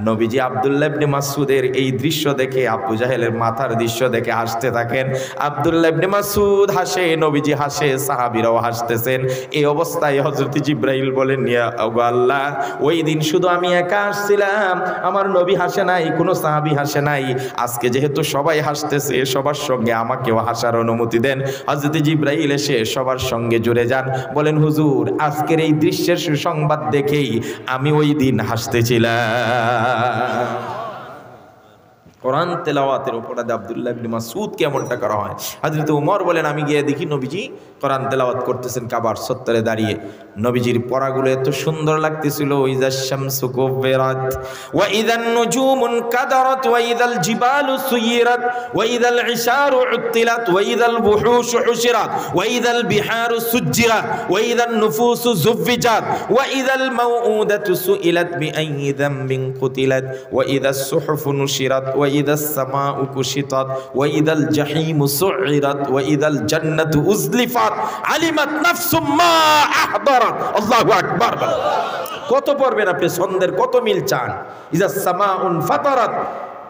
Speaker 1: নবীজি আব্দুল্লাহ ইবনে মাসউদের এই দৃশ্য দেখে, আবু জাহেলের মাথার দৃশ্য দেখে হাসতে থাকেন। আব্দুল্লাহ ইবনে মাসউদ হাসে, নবীজি হাসে, সাহাবীরাও হাসতেছেন। এই অবস্থায় হযরত জিবরাইল বলেন, ইয়া আল্লাহ, ওই দিন শুধু আমি একা হাসছিলাম, আমার নবী হাসে নাই, কোনো সাহাবী হাসে নাই। আজকে যেহেতু সবাই হাসতেছে, সবার সঙ্গে আমাকেও হাসার অনুমতি দেন। হযরত জিবরাইল এসে সবার সঙ্গে জুড়ে যান, বলেন, হুজুর, আজকের এই দৃশ্যের সুসংবাদ দেখেই আমি ওই দিন হাসতেছিলাম। কোরআন তেলাওয়াতের উপর আব্দুল্লাহ ইবনে মাসউদ কেমনটা করা হয়। হযরত ওমর বলেন, আমি গিয়ে দেখি নবীজি কোরআন তেলাওয়াত করতেছেন কাবার চত্বরে দাঁড়িয়ে। নবীজির পড়াগুলো এত সুন্দর লাগতেছিল। ইযা শামসু কুবিরাত ওয়া ইযান নুজুমু কাদারাত ওয়া ইযাল জিবালু সুয়িরাত ওয়া ইযাল ইশারু উত্তিলাত ওয়া ইযাল বুহুশু হুশিরাত ওয়া ইযাল বিহারু সুজ্জিরাত ওয়া ইযান নুফুসু যুফফিজাত ওয়া ইযাল মাউউদাতু সুইলাত বিআইয়ি যামবিন কুতিলাত ওয়া ইযাস সুহুফু নুশিরাত ওয়া ইযাস সামাউ কুশিতাত ওয়া ইযাল জাহিমু সুইরাত ওয়া ইযাল জান্নাতু উজলিফাত আলিমাত নাফসুম মা আহদারাত। আল্লাহু আকবার। কত পড়বেন আপনি, ছন্দের কত মিল চান। ইযাস সামাউন ফাতারাত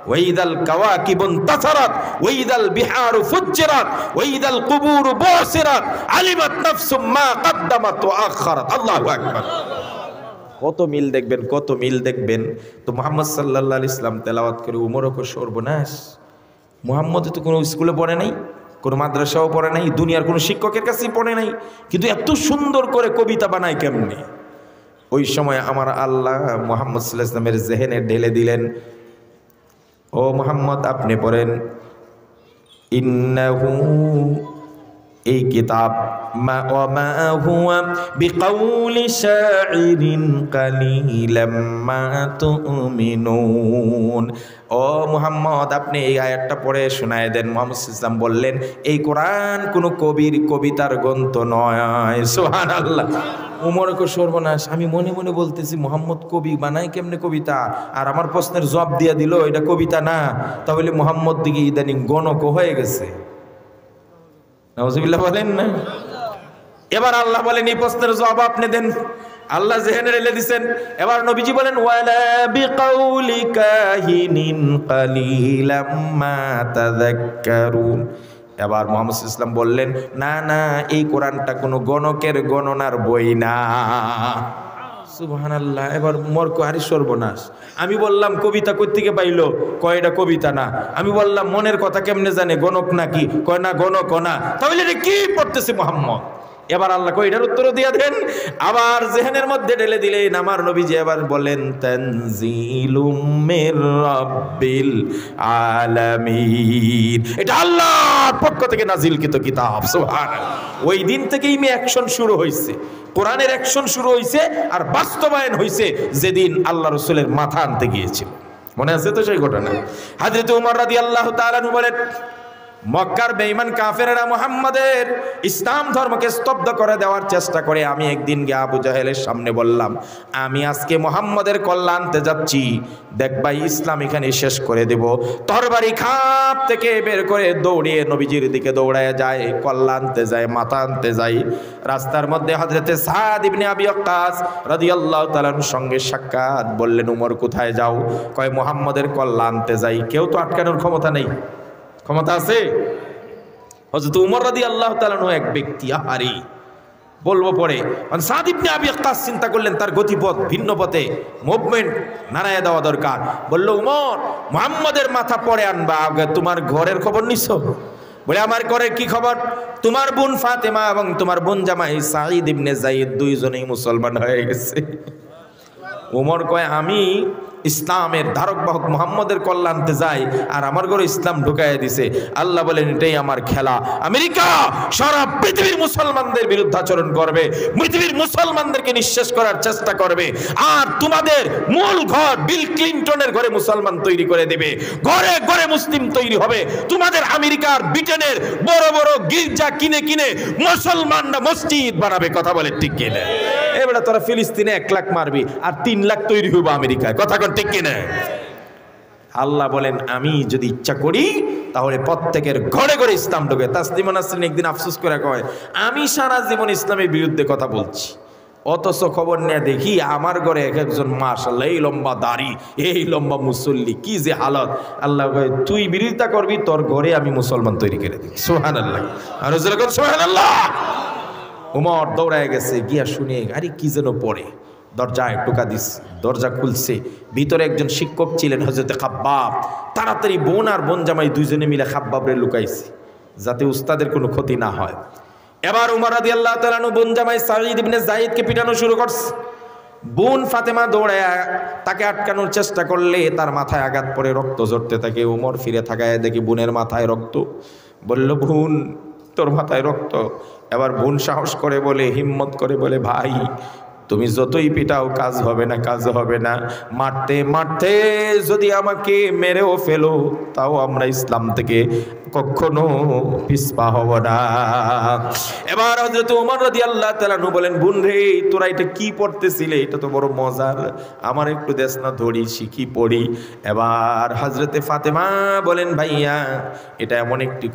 Speaker 1: ওয়া ইযাল কাওয়াকিবুন তাসারাত ওয়া ইযাল বিহারু ফুজ্জিরাত ওয়া ইযাল কুবুরু বুসিরাত আলিমাত নাফসুম মা কদ্দামাত ওয়া আখারাত। আল্লাহু আকবার। কত মিল দেখবেন, কত মিল দেখবেন। তো মুহাম্মদ সাল্লাল্লাহু আলাইহি ওয়াসাল্লাম তেলাওয়াত করে উমরও কো সর্বনাশ, মুহাম্মদ তো কোনো স্কুলে পড়ে নাই, কোনো মাদ্রাসাও পড়ে নাই, দুনিয়ার কোনো শিক্ষকের কাছেই পড়ে নাই, কিন্তু এত সুন্দর করে কবিতা বানায় কেমনে? ওই সময় আমার আল্লাহ মুহাম্মদ সাল্লাল্লাহু আলাইহি ওয়াসাল্লামের জেহেনে ঢেলে দিলেন, ও মুহাম্মদ, আপনি পড়েন, ইন্নাহু, এই কিতাব, মা হুয়া বিকাউলি শাইরিন কালিলাম মা তুমিনুন। ও মুহাম্মদ, আপনি এই আয়াতটা পড়ে শোনায় দেন। মুহাম্মদ সাল্লাল্লাহু আলাইহি ওয়াসাল্লাম বললেন, এই কোরআন কোনো কবির কবিতার গ্রন্থ নয়। সুবহানাল্লাহ। উমর কো সর্বনাশ, আমি মনে মনে বলতেছি মুহাম্মদ কবি বানায় কেমনে কবিতা, আর আমার প্রশ্নের জবাব দিয়া দিল এটা কবিতা না, তাহলে মুহাম্মদ দিকে ইদানিং গণক হয়ে গেছে। নাউজুবিল্লাহ বলেন না। এবার আল্লাহ বলেন, এই প্রশ্নের জবাব আপনি দেন। আল্লাহ জেহেনে রেলে দিছেন। এবার নবীজি বলেন, ওয়ালা বিকাউলি কাহিনিন কালিলাম মা তাযাক্কারুন। এবার মুহাম্মদ সাল্লাল্লাহু আলাইহি ওয়াসাল্লাম বললেন, না না, এই কোরআনটা কোনো গণকের গণনার বই না। সুবহানাল্লাহ। এবার মোর আরে সর্বনাশ, আমি বললাম কবিতা কই থেকে পাইলো, কয় এটা কবিতা না। আমি বললাম মনের কথা কেমনে জানে, গণক নাকি, কয় না গণক না। তাহলে এটা কি পড়তেছে মুহাম্মদ? এবার আল্লাহ কই এটার উত্তর দিয়া দেন। আবার জেহেনের মধ্যে ঢেলে দিলেন আমার নবীজি। এবার বলেন, তানজিলুম মির রাব্বিল আলামিন, এটা আল্লাহর পক্ষ থেকে নাজিলকৃত কিতাব। সুবহানাল্লাহ। ওই দিন থেকেই অ্যাকশন শুরু হয়েছে, কোরআনের অ্যাকশন শুরু হয়েছে, আর বাস্তবায়ন হয়েছে যেদিন আল্লাহ রাসূলের মাথা আনতে গিয়েছিল। মনে আছে তো সেই ঘটনা? হযরত ওমর রাদিয়াল্লাহু তাআলা আনহু বলেন, মক্কার বেঈমান কাফেররা মুহাম্মাদের ইসলাম ধর্মকে স্তব্ধ করে দেওয়ার চেষ্টা করে। আমি একদিন গিয়ে আবু জাহেলের সামনে বললাম, আমি আজকে মুহাম্মাদের কল্লা আনতে যাচ্ছি, দেখবা ইসলাম এখানে শেষ করে দেব। তরবারি খাপ থেকে বের করে দৌড়িয়ে নবীজির দিকে দৌড়ায় যায়, কল্লা আনতে যায়, মাথা আনতে যায়। রাস্তার মধ্যে হযরতে সাদ ইবনে আবি ওয়াক্কাস রাদিয়াল্লাহু তাআলার সঙ্গে সাক্ষাৎ। বললেন, উমর কোথায় যাও? কয়, মুহাম্মাদের কল্লা আনতে যাই। কেউ তো আটকানোর ক্ষমতা নেই, ক্ষমতা আছে? হযরত উমর রাদিয়াল্লাহু তাআলা এক ব্যক্তি, আহারি বলবো পরে। সাদ ইবনে আবি ওয়াক্কাস চিন্তা করলেন তার গতিপথ ভিন্ন পথে, মুভমেন্ট নাড়ায় দেওয়া দরকার। বলল, উমর, মুহাম্মাদের মাথা পরে আনবা, আগে তোমার ঘরের খবর নিছো? বলে, আমার ঘরের কি খবর? তোমার বোন ফাতেমা এবং তোমার বোন জামাই সাঈদ ইবনে যায়েদ দুইজনেই মুসলমান হয়ে গেছে। উমর কয়, আমি ইসলামের ধারক বাহক মুহাম্মাদের কল্লা আনতে যাই, আর আমার ঘরে ইসলাম ঢুকাইয়া দিছে। আল্লাহ বলেন, এটাই আমার খেলা। আমেরিকা সারা পৃথিবীর মুসলমানদের বিরুদ্ধাচরণ করবে, পৃথিবীর মুসলমানদেরকে নিঃশেষ করার চেষ্টা করবে, আর তোমাদের মূল ঘর বিল ক্লিনটনের ঘরে মুসলমান তৈরি করে দেবে, ঘরে ঘরে মুসলিম তৈরি হবে। তোমাদের আমেরিকার ব্রিটেনের বড় বড় গির্জা কিনে কিনে মুসলমানরা মসজিদ বানাবে। কথা বলে ঠিক কিনা? এবারে তোরা ফিলিস্তিনে 1 লাখ মারবি, আর 3 লাখ তৈরি হইব আমেরিকায়। কথা কোন ঠিক কিনা? আল্লাহ বলেন, আমি যদি ইচ্ছা করি তাহলে প্রত্যেকের ঘরে ঘরে ইসলাম ঢোকে। তাসলিমা নাসরিন একদিন আফসোস করে কয়, আমি সারা জীবন ইসলামের বিরুদ্ধে কথা বলছি, অথচ খবর নিয়ে দেখি আমার ঘরে এক একজন মাশাআল্লাহ এই লম্বা দাড়ি, এই লম্বা মুসল্লি, কি যে হালত। আল্লাহ কয় তুই বিরোধিতা করবি, তোর ঘরে আমি মুসলমান তৈরি করে দিই। সুবহানাল্লাহ, আর সুবহানাল্লাহ। উমর দৌড়ায় গেছে, গিয়া শুনে আরে কি যেন পড়ে, দরজায় টোকা দিস, দরজা খুলছে, ভিতরে একজন শিক্ষক ছিলেন হযরতে খাব্বাব। তাড়াতাড়ি বোন আর বোন জামাই দুইজনে মিলে খাব্বাবরে লুকাইছে যাতে উস্তাদের কোনো ক্ষতি না হয়। এবার উমর রাদিয়াল্লাহু তাআলা আনহু বোন জামাই সাঈদ ইবনে যায়েদকে পিটানো শুরু করছে। বোন ফাতেমা দৌড়ায় তাকে আটকানোর চেষ্টা করলে তার মাথায় আঘাত পড়ে রক্ত ঝরতে থাকে। উমর ফিরে থাকায় দেখি বোনের মাথায় রক্ত। বলল বোন তোর মাথায় রক্ত। এবার বোন সাহস করে বলে, হিম্মত করে বলে, ভাই তুমি যতই পিটাও কাজ হবে না, কাজ হবে না। মারতে মারতে যদি আমাকে মেরেও ফেলো তাও আমরা ইসলাম থেকে কখনো পিছপা হব না। এবার হযরত ওমর রাদিয়াল্লাহু তাআলা আনহু বলেন, বোন রে তোরা এটা কি পড়তেছিলে, এটা তো বড় মজার, আমার একটু দেশ না ধরি শিখি পড়ি। এবার হযরতে ফাতেমা বলেন, ভাইয়া এটা এমন একটি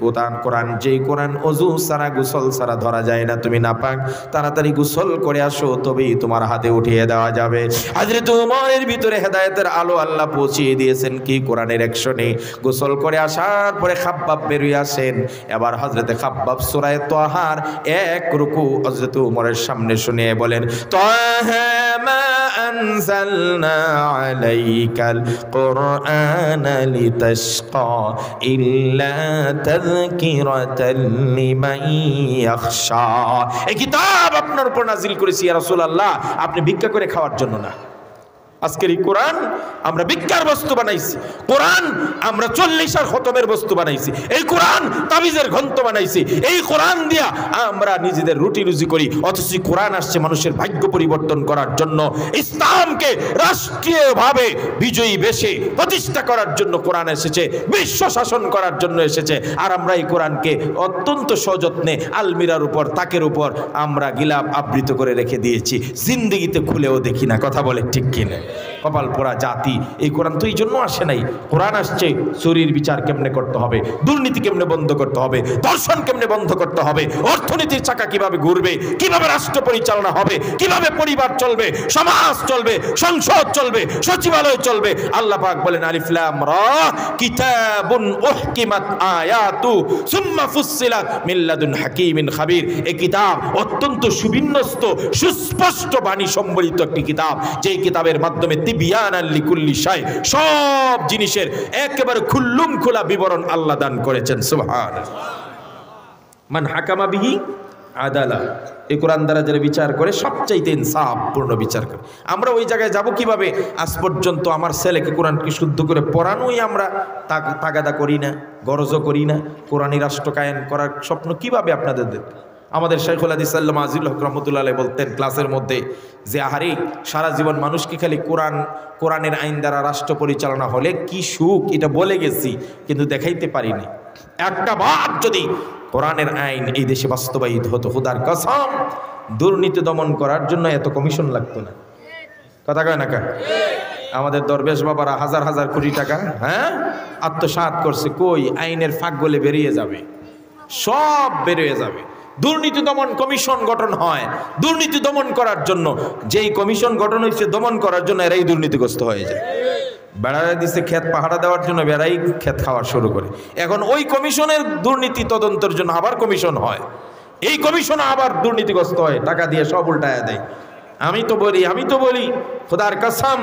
Speaker 1: কোরআন যেই কোরআন ওযু ছাড়া গোসল ছাড়া ধরা যায় না, তুমি নাপাক, তাড়াতাড়ি গোসল করে আসো তবেই তোমার হাতে উঠিয়ে দেওয়া যাবে। হযরত ওমরের ভিতরে হেদায়েতের আলো আল্লাহ পৌঁছিয়ে দিয়েছেন কি কোরআনের অ্যাকশনে। গোসল করে আসার পরে খাব্বাব বেরিয়ে আসেন। এবার হযরতে খাব্বাব সূরা তাহার এক রুকু হযরত ওমরের সামনে শুনিয়ে বলেন, তাহা মা আনজালনা আলাইকাল কুরআনা লিতাশকা ইল্লা তাযকিরাতাল লিমান ইয়াখশা। এই কিতাব আপনার উপর নাজিল করেছি ইয়া রাসূলুল্লাহ, আপনি ভিক্ষা করে খাওয়ার জন্য না। আজকের এই কোরআন আমরা ভিক্ষার বস্তু বানাইছি, কোরআন আমরা 40 আর খতমের বস্তু বানাইছি, এই কোরআন তাবিজের গ্রন্থ বানাইছি, এই কোরআন দিয়া আমরা নিজেদের রুটি রুজি করি। অথচ কোরআন আসছে মানুষের ভাগ্য পরিবর্তন করার জন্য, ইসলামকে রাষ্ট্রীয়ভাবে বিজয়ী বেশে প্রতিষ্ঠা করার জন্য কোরআন এসেছে, বিশ্ব শাসন করার জন্য এসেছে। আর আমরা এই কোরআনকে অত্যন্ত সযত্নে আলমিরার উপর, তাকের উপর আমরা গিলাপ আবৃত করে রেখে দিয়েছি, জিন্দেগিতে খুলেও দেখি না। কথা বলে ঠিক কিনা? কপাল পোড়া জাতি। এই কোরআন তো এই জন্য আসে নাই। কোরআন আসছে চুরির বিচার কেমনে করতে হবে, দুর্নীতি কেমনে বন্ধ করতে হবে, দর্শন কেমনে বন্ধ করতে হবে, অর্থনীতির চাকা কিভাবে ঘুরবে, কিভাবে রাষ্ট্র পরিচালনা হবে, কিভাবে পরিবার চলবে, সমাজ চলবে, সংসদ চলবে, সচিবালয় চলবে। আল্লাহ পাক বলেন আলিফ লাম রা কিতাবুন উহকিমাত আয়াতু সুম্মা ফুসসিলাত মিন লাদুন হাকিমিন খাবীর। এই কিতাব অত্যন্ত সুবিন্যস্ত সুস্পষ্ট বাণী সম্বলিত একটি কিতাব, যেই কিতাবের মাধ্যমে তিবিয়ানাল লিকুল্লি শাই, সব জিনিসের একেবারে খুল্লুম খোলা বিবরণ আল্লাহ দান করেছেন। সুবহানাল্লাহ। মান হাকামা বিহি আদালা। এই কোরআন দ্বারা যারা বিচার করে সবচাইতে ইনসাফপূর্ণ বিচার করে। আমরা ওই জায়গায় যাব কিভাবে? আজ পর্যন্ত আমার ছেলেকে কোরআনকে শুদ্ধ করে পড়ানোই আমরা তাগাদা করি না, গরজও করি না। কোরআনী রাষ্ট্র কায়েম করার স্বপ্ন কিভাবে আপনাদের দেব? আমাদের শাইখুল হাদিস আল্লামা আজিজুল হক রহমতুল্লাহ আলাইহি বলতেন ক্লাসের মধ্যে যে আহারে সারা জীবন মানুষকে খালি কোরআনের আইন দ্বারা রাষ্ট্র পরিচালনা হলে কি সুখ, এটা বলে গেছি কিন্তু দেখাইতে পারিনি। একটা বার যদি কোরআনের আইন এই দেশে বাস্তবায়িত হতো, খোদার কসম দুর্নীতি দমন করার জন্য এত কমিশন লাগতো না। কথা কয় না কা? আমাদের দরবেশ বাবারা হাজার হাজার কোটি টাকা আত্মসাৎ করছে, কই আইনের ফাঁক গলে বেরিয়ে যাবে, সব বেরিয়ে যাবে। দুর্নীতি দমন কমিশন গঠন হয় দুর্নীতি দমন করার জন্য। যেই কমিশন গঠন হয়েছে দমন করার জন্য, এরাই দুর্নীতিগ্রস্ত হয়ে যায়। বেড়ারা দিচ্ছে ক্ষেত পাহারা দেওয়ার জন্য, বেড়াই ক্ষেত খাওয়া শুরু করে। এখন ওই কমিশনের দুর্নীতি তদন্তের জন্য আবার কমিশন হয়, এই কমিশন আবার দুর্নীতিগ্রস্ত হয়, টাকা দিয়ে সব উল্টায়া দেয়। আমি তো বলি খোদার কসম,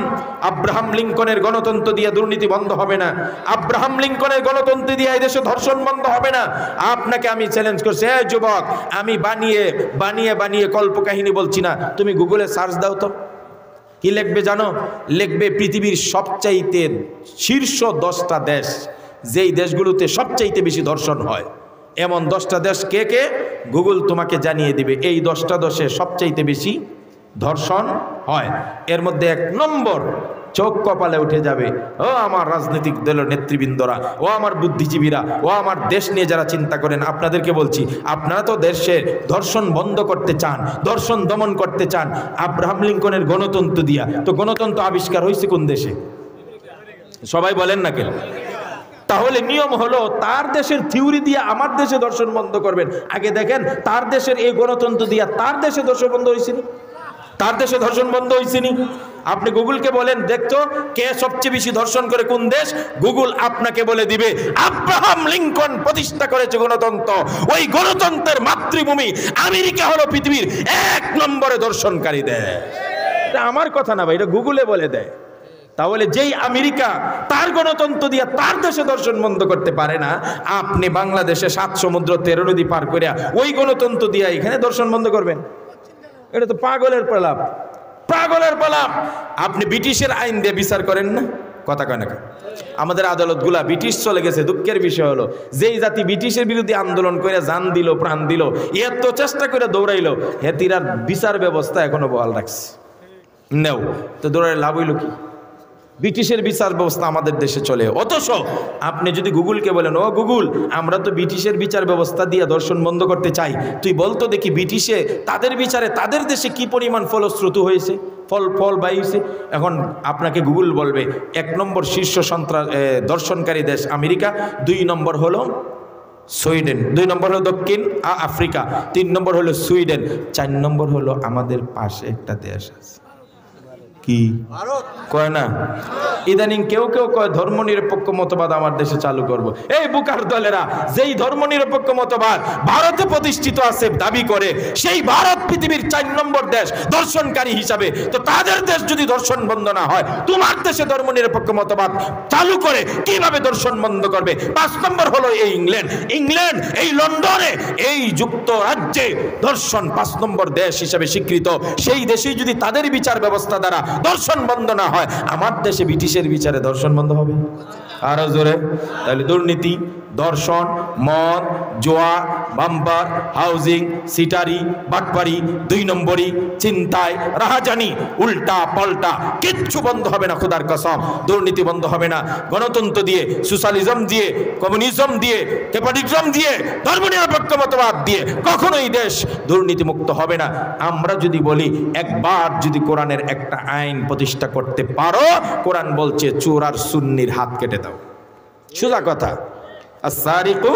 Speaker 1: আব্রাহাম লিঙ্কনের গণতন্ত্র দিয়ে দুর্নীতি বন্ধ হবে না, আব্রাহাম লিঙ্কনের গণতন্ত্র দিয়ে এই দেশে ধর্ষণ বন্ধ হবে না। আপনাকে আমি চ্যালেঞ্জ করছি, এই যুবক, আমি বানিয়ে কল্পকাহিনী বলছি না, তুমি গুগলে সার্চ দাও তো, কি লিখবে জানো? লিখবে পৃথিবীর সবচাইতে শীর্ষ 10টা দেশ, যেই দেশগুলোতে সবচাইতে বেশি ধর্ষণ হয়, এমন 10টা দেশ কে কে? গুগল তোমাকে জানিয়ে দিবে এই 10টা দেশে সবচাইতে বেশি ধর্ষণ হয়। এর মধ্যে 1 নম্বর, চোখ কপালে উঠে যাবে। ও আমার রাজনৈতিক দলের নেতৃবৃন্দরা, ও আমার বুদ্ধিজীবীরা, ও আমার দেশ নিয়ে যারা চিন্তা করেন, আপনাদেরকে বলছি, আপনারা তো দেশের ধর্ষণ বন্ধ করতে চান, ধর্ষণ দমন করতে চান আব্রাহাম লিঙ্কনের গণতন্ত্র দিয়া। তো গণতন্ত্র আবিষ্কার হয়েছে কোন দেশে? সবাই বলেন না কেন? তাহলে নিয়ম হলো তার দেশের থিওরি দিয়ে আমার দেশে ধর্ষণ বন্ধ করবেন। আগে দেখেন তার দেশের এই গণতন্ত্র দিয়া তার দেশে ধর্ষণ বন্ধ হয়েছিল। তার দেশে ধর্ষণ বন্ধ হয়েছে নি? আপনি গুগলকে বলেন দেখতো কে সবচেয়ে বেশি ধর্ষণ করে কোন দেশ, গুগল আপনাকে বলে দিবে আব্রাহাম লিঙ্কন প্রতিষ্ঠা করেছে গণতন্ত্র। ওই গণতন্ত্রের মাতৃভূমি আমেরিকা হলো পৃথিবীর 1 নম্বরে ধর্ষণকারী দেশ। এটা আমার কথা না ভাই, এটা গুগলে বলে দেয়। তাহলে যেই আমেরিকা তার গণতন্ত্র দিয়ে তার দেশে ধর্ষণ বন্ধ করতে পারে না, আপনি বাংলাদেশে 7 সমুদ্র 13 নদী পার করিয়া ওই গণতন্ত্র দিয়ে এখানে ধর্ষণ বন্ধ করবেন? এটা তো পাগলের প্রলাপ, পাগলের প্রলাপ। আপনি ব্রিটিশের আইন দিয়ে বিচার করেন না? কথা কয় না? আমাদের আদালতগুলা ব্রিটিশ চলে গেছে। দুঃখের বিষয় হলো যেই জাতি ব্রিটিশের বিরুদ্ধে আন্দোলন করে জান দিল, প্রাণ দিল, এত চেষ্টা করে দৌড়াইলো, হেতিরার বিচার ব্যবস্থা এখনো বহাল রাখছে। নেও তো দৌড়াই লাভ হইল কি? ব্রিটিশের বিচার ব্যবস্থা আমাদের দেশে চলে। অথচ আপনি যদি গুগলকে বলেন, ও গুগল, আমরা তো ব্রিটিশের বিচার ব্যবস্থা দিয়ে ধর্ষণ বন্ধ করতে চাই, তুই বলতো দেখি ব্রিটিশে তাদের বিচারে তাদের দেশে কি পরিমাণ ফলশ্রুত হয়েছে, ফল বাইছে। এখন আপনাকে গুগল বলবে 1 নম্বর শীর্ষ ধর্ষণকারী দেশ আমেরিকা, 2 নম্বর হলো সুইডেন, 2 নম্বর হলো দক্ষিণ আফ্রিকা, 3 নম্বর হলো সুইডেন, 4 নম্বর হলো আমাদের পাশে একটা দেশ আছে, কি কয় না? ইদানিং কেউ কেউ কয় ধর্মনিরপেক্ষ মতবাদ আমার দেশে চালু করব। এই বুকার দলেরা যেই ধর্মনিরপেক্ষ মতবাদ ভারতে প্রতিষ্ঠিত আছে দাবি করে, সেই ভারত পৃথিবীর 4 নম্বর দেশ ধর্ষণকারী হিসাবে। তো তাদের দেশ যদি ধর্ষণ বন্ধ না হয়, তোমার দেশে ধর্মনিরপেক্ষ মতবাদ চালু করে কিভাবে ধর্ষণ বন্ধ করবে? 5 নম্বর হলো এই ইংল্যান্ড, এই লন্ডনে, এই যুক্তরাজ্যে ধর্ষণ 5 নম্বর দেশ হিসাবে স্বীকৃত। সেই দেশেই যদি তাদের বিচার ব্যবস্থা দ্বারা ধর্ষণ বন্ধ না হয়, আমার দেশে ব্রিটিশের বিচারে ধর্ষণ বন্ধ হবে? আরো জোরে। তাহলে দুর্নীতি, ধর্ষণ, মদ, জোয়া, বাম্পার, হাউজিং, সিটারি, বাটপারি, 2 নম্বরই, চিন্তায়, রাহাজানি, উল্টা পাল্টা কিচ্ছু বন্ধ হবে না। খোদার কসম, দুর্নীতি বন্ধ হবে না। গণতন্ত্র দিয়ে, সোশ্যালিজম দিয়ে, কমিউনিজম দিয়ে, ক্যাপিটালিজম দিয়ে, ধর্মনিরপেক্ষ মতবাদ দিয়ে কখনোই দেশ দুর্নীতিমুক্ত হবে না। আমরা যদি বলি একবার যদি কোরআনের একটা আইন প্রতিষ্ঠা করতে পারো, কোরআন বলছে চোর আর সুন্নির হাত কেটে দাও। সোজা কথা। as-sariqu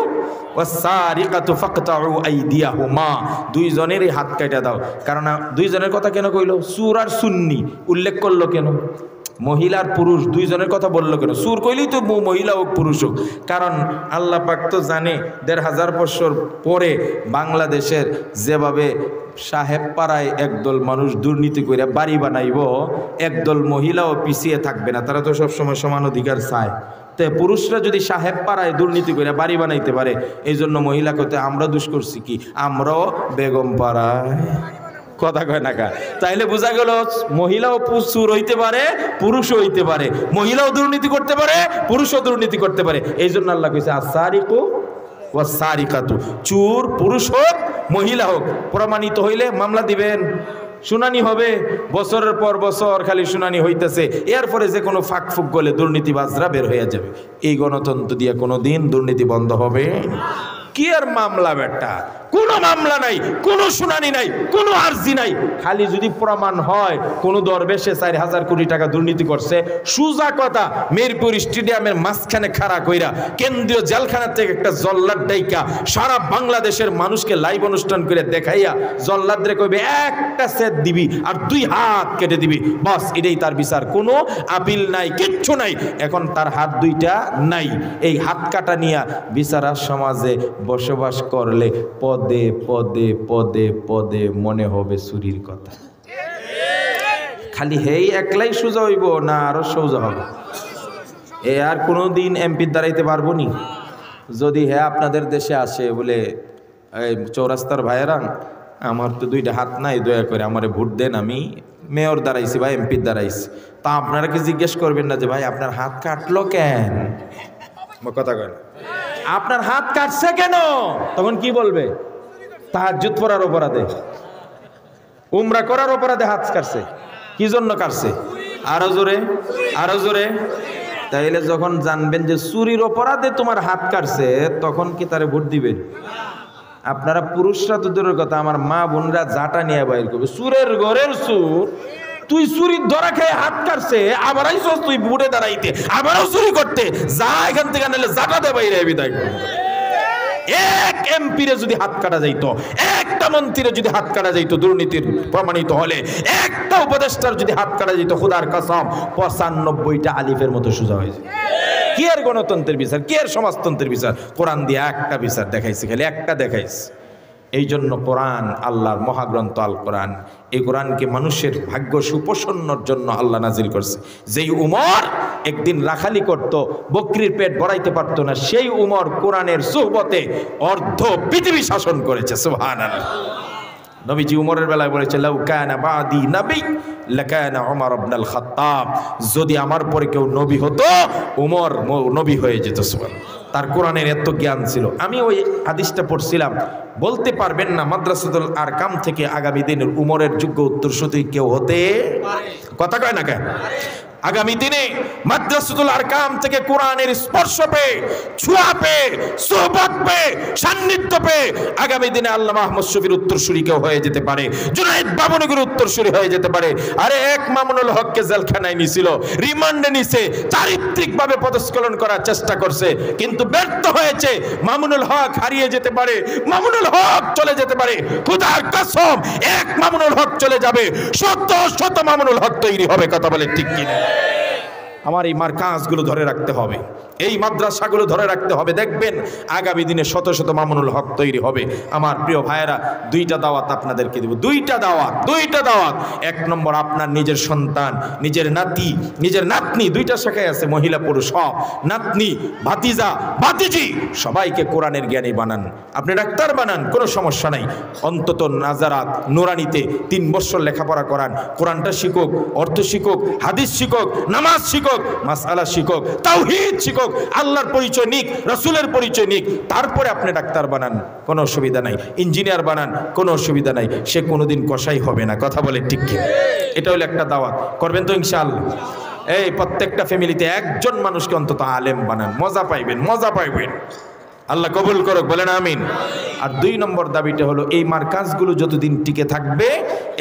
Speaker 1: was-sariqatu faqta'u aydiyahuma, 2 জনেরই হাত কেটে দাও। কারণ 2 জনের কথা কেন কইলো? চোর আর সুন্নি উল্লেখ করলো কেন? মহিলা আর পুরুষ 2 জনের কথা বললো কেন? চোর কইলেই তো মহিলা হোক পুরুষ হোক। কারণ আল্লাহ পাক তো জানে 1500 বছর পরে বাংলাদেশের যেভাবে সাহেব পাড়ায় একদল মানুষ দুর্নীতি করে বাড়ি বানাইব, একদল মহিলাও পিছিয়ে থাকবে না। তারা তো সবসময় সমান অধিকার চায়। তো পুরুষরা যদি সাহেব পাড়ায় দুর্নীতি করে বাড়ি বানাইতে পারে, এই জন্য মহিলাকে আমরা দুষ করছি কি? আমরাও বেগম পাড়ায়, কথা কয় না কা? তাইলে বোঝা গেল মহিলাও চোর হইতে পারে, পুরুষও হইতে পারে। মহিলাও দুর্নীতি করতে পারে, পুরুষও দুর্নীতি করতে পারে। এই জন্য আল্লাহ কইছে as-sariqu was-sariqatu, চোর পুরুষ হোক মহিলা হোক, প্রমাণিত হইলে মামলা দিবেন, শুনানি হবে। বছরের পর বছর খালি শুনানি হইতেছে। এরপরে যে কোনো ফাঁক ফুক গলে দুর্নীতিবাজরা বের হয়ে যাবে। এই গণতন্ত্র দিয়ে কোনো দিন দুর্নীতি বন্ধ হবে? কি আর মামলা বেটা? কোনো মামলা নাই, কোনো শুনানি নাই, কোনো আর্জি নাই। খালি যদি প্রমাণ হয় কোনো দরবেশে 4000 কোটি টাকা দুর্নীতি করছে, সুজা কথা মিরপুর স্টেডিয়ামের মাঝখানে খাড়া কইরা কেন্দ্রীয় জেলখানা থেকে একটা জল্লাদ ডাইকা সারা বাংলাদেশের মানুষকে লাইভ অনুষ্ঠান করে দেখাইয়া জল্লাদরে কইবে একটা সেট দিবি আর 2 হাত কেটে দিবি, বাস এটাই তার বিচার। কোনো আপিল নাই, কিচ্ছু নাই। এখন তার হাত 2টা নাই। এই হাত কাটা নিয়া বিচারা সমাজে বসবাস করলে পদে পদে পদে পদে মনে হবে চুরির কথা। খালি হেই একলাই সোজা হইব না আরো সোজা হবে? এ আর কোনোদিন এমপি দাঁড়াইতে পারবো নি? যদি হ্যাঁ আপনাদের দেশে আসে বলে, এই চৌরাস্তার ভাইয়েরা, আমার তো 2টা হাত নাই, দয়া করে আমারে ভোট দেন, আমি মেয়র দাঁড়াইছি বা এমপি দাঁড়াইছি। তা আপনারা কি জিজ্ঞেস করবেন না যে ভাই আপনার হাত কাটলো কেন? কথা কয় না, আপনার হাত কাটছে কেন? তখন কি বলবে? তাহাজ্জুদ পড়ার অপরাধে, উমরা করার অপরাধে হাত কাটছে। কি জন্য কাটছে? আরো জোরে, আরো জোরে। তাইলে যখন জানবেন যে চুরির অপরাধে তোমার হাত কাটছে, তখন কি তারে ভোট দিবেন? আপনারা পুরুষরা তো দূরের কথা, আমার মা বোনরা জাটা নিয়ে বাইর করবে, চুরের ঘরের চুর, তুই চুরির ধরা খেয়ে হাত কাটছে, আবার আইসস তুই বুড়ে দাঁড়াইতে, আবারও চুরি করতে, যা এখান থেকে নাহলে জাটা দে বাইরে বিদায়। এক এমপিরে যদি হাত কাটা যাইতো, একটা মন্ত্রীরে যদি হাত কাটা যাইতো দুর্নীতির প্রমাণিত হলে, একটা উপদেষ্টার যদি হাত কাটা যাইতো, খোদার কসম 95টা আলিফের মতো সোজা হয়ে যায়। কি আর গণতন্ত্রের বিচার, কি আর সমাজতন্ত্রের বিচার? কোরআন দিয়ে একটা বিচার দেখাইছে, খালি একটা দেখাইছে। এই জন্য কোরআন আল্লাহর মহাগ্রন্থ আল কোরআন, এই কোরআনকে মানুষের ভাগ্য সুপ্রসন্নর জন্য আল্লাহ নাজিল করছে। যেই উমর একদিন রাখালি করত, বকরির পেট ভরাইতে পারত না, সেই উমর কোরআনের সুহবতে অর্ধ পৃথিবী শাসন করেছে। সুবহানাল্লাহ। নবীজি উমরের বেলায় বলেছে, লাউ কানা বাদি নবী লাকানা উমর ইবনুল খাত্তাব, যদি আমার পরে কেউ নবী হতো উমর নবী হয়ে যেত। সুবহানাল্লাহ। তার কোরআনের এত জ্ঞান ছিল। আমি ওই হাদিসটা পড়ছিলাম, বলতে পারবেন না মাদ্রাসাতুল আরকাম থেকে আগামী দিনের উমরের যোগ্য উত্তরসূরি কেউ হতে কথা কয় না কেন? আগামী দিনে মাদ্রাসাতুল আরকাম থেকে কোরআনের স্পর্শ পেয়ে, ছোঁয়া পেয়ে, সোহবত পেয়ে, সান্নিধ্য পেয়ে আগামী দিনে আল্লামা আহমদ শফির উত্তরসূরি কেউ হয়ে যেতে পারে, জুনায়েদ বাবনগরের উত্তরসূরি হয়ে যেতে পারে। আরে এক মামুনুল হককে জেলখানায় নিছিল, রিমান্ডে নিছে, চারিত্রিকভাবে পদস্খলন করার চেষ্টা করছে, কিন্তু ব্যর্থ হয়েছে। মামুনুল হক হারিয়ে যেতে পারে, মামুনুল হক চলে যেতে পারে। খোদার কসম, এক মামুনুল হক চলে যাবে, শত শত মামুনুল হক তৈরি হবে। কথা বলে ঠিক কিনা? আমার এই মার্কাজগুলো ধরে রাখতে হবে, এই মাদ্রাসাগুলো ধরে রাখতে হবে। দেখবেন আগামী দিনে শত শত মামুনুল হক তৈরি হবে। আমার প্রিয় ভাইয়েরা, দুইটা দাওয়াত আপনাদেরকে দেব, দুইটা দাওয়াত। এক নম্বর, আপনার নিজের সন্তান, নিজের নাতি, নিজের নাতনি, দুইটা শাখায় আছে, মহিলা পুরুষ সব, নাতনি, ভাতিজা, ভাতিজি, সবাইকে কোরআনের জ্ঞানী বানান। আপনি ডাক্তার বানান, কোনো সমস্যা নাই, অন্তত নাজারাত নুরানিতে 3 বছর লেখাপড়া করান, কোরআনটা শিখুক, অর্থ শিখুক, হাদিস শিখুক, নামাজ শিখুক, মাসআলা শিখুক, তাওহীদ শিখুক, আল্লাহর পরিচয় নিক, রাসূলের পরিচয় নিক, তারপরে আপনি ডাক্তার বানান, কোনো অসুবিধা নাই, ইঞ্জিনিয়ার বানান, কোনো অসুবিধা নাই, সে কোনোদিন কসাই হবে না। কথা বলে ঠিক কি? এটা হলো একটা দাওয়াত, করবেন তো ইনশাআল্লাহ? এই প্রত্যেকটা ফ্যামিলিতে একজন মানুষকে অন্তত আলেম বানান, মজা পাইবেন। আল্লাহ কবুল করুক, বলেন আমিন। আর 2 নম্বর দাবিটা হলো, এই মার্কাজগুলো যতদিন টিকে থাকবে,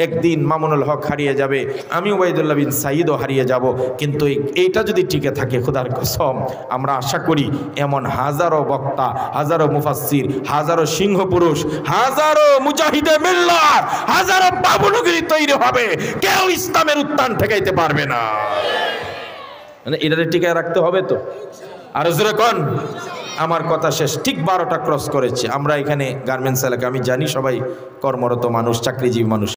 Speaker 1: একদিন মামুনুল হক হারিয়ে যাবে, আমি ওবায়দুল্লাহ বিন সাইদও হারিয়ে যাব, কিন্তু এইটা যদি টিকে থাকে, খোদার কসম আমরা আশা করি এমন হাজারো বক্তা, হাজারো মুফাসসির, হাজারো সিংহ পুরুষ, হাজারো মুজাহিদে মিল্লাত, হাজারো বাবুনগরী তৈরি হবে, কেউ ইসলামের উত্থান ঠেকাইতে পারবে না। মানে এটাতে টিকায় রাখতে হবে তো। আর জোরে কোন আমার কথা শেষ। ঠিক 12টা ক্রস করেছে। আমরা এখানে গার্মেন্টস এলাকা, আমি জানি সবাই কর্মরত মানুষ, চাকরিজীবী মানুষ।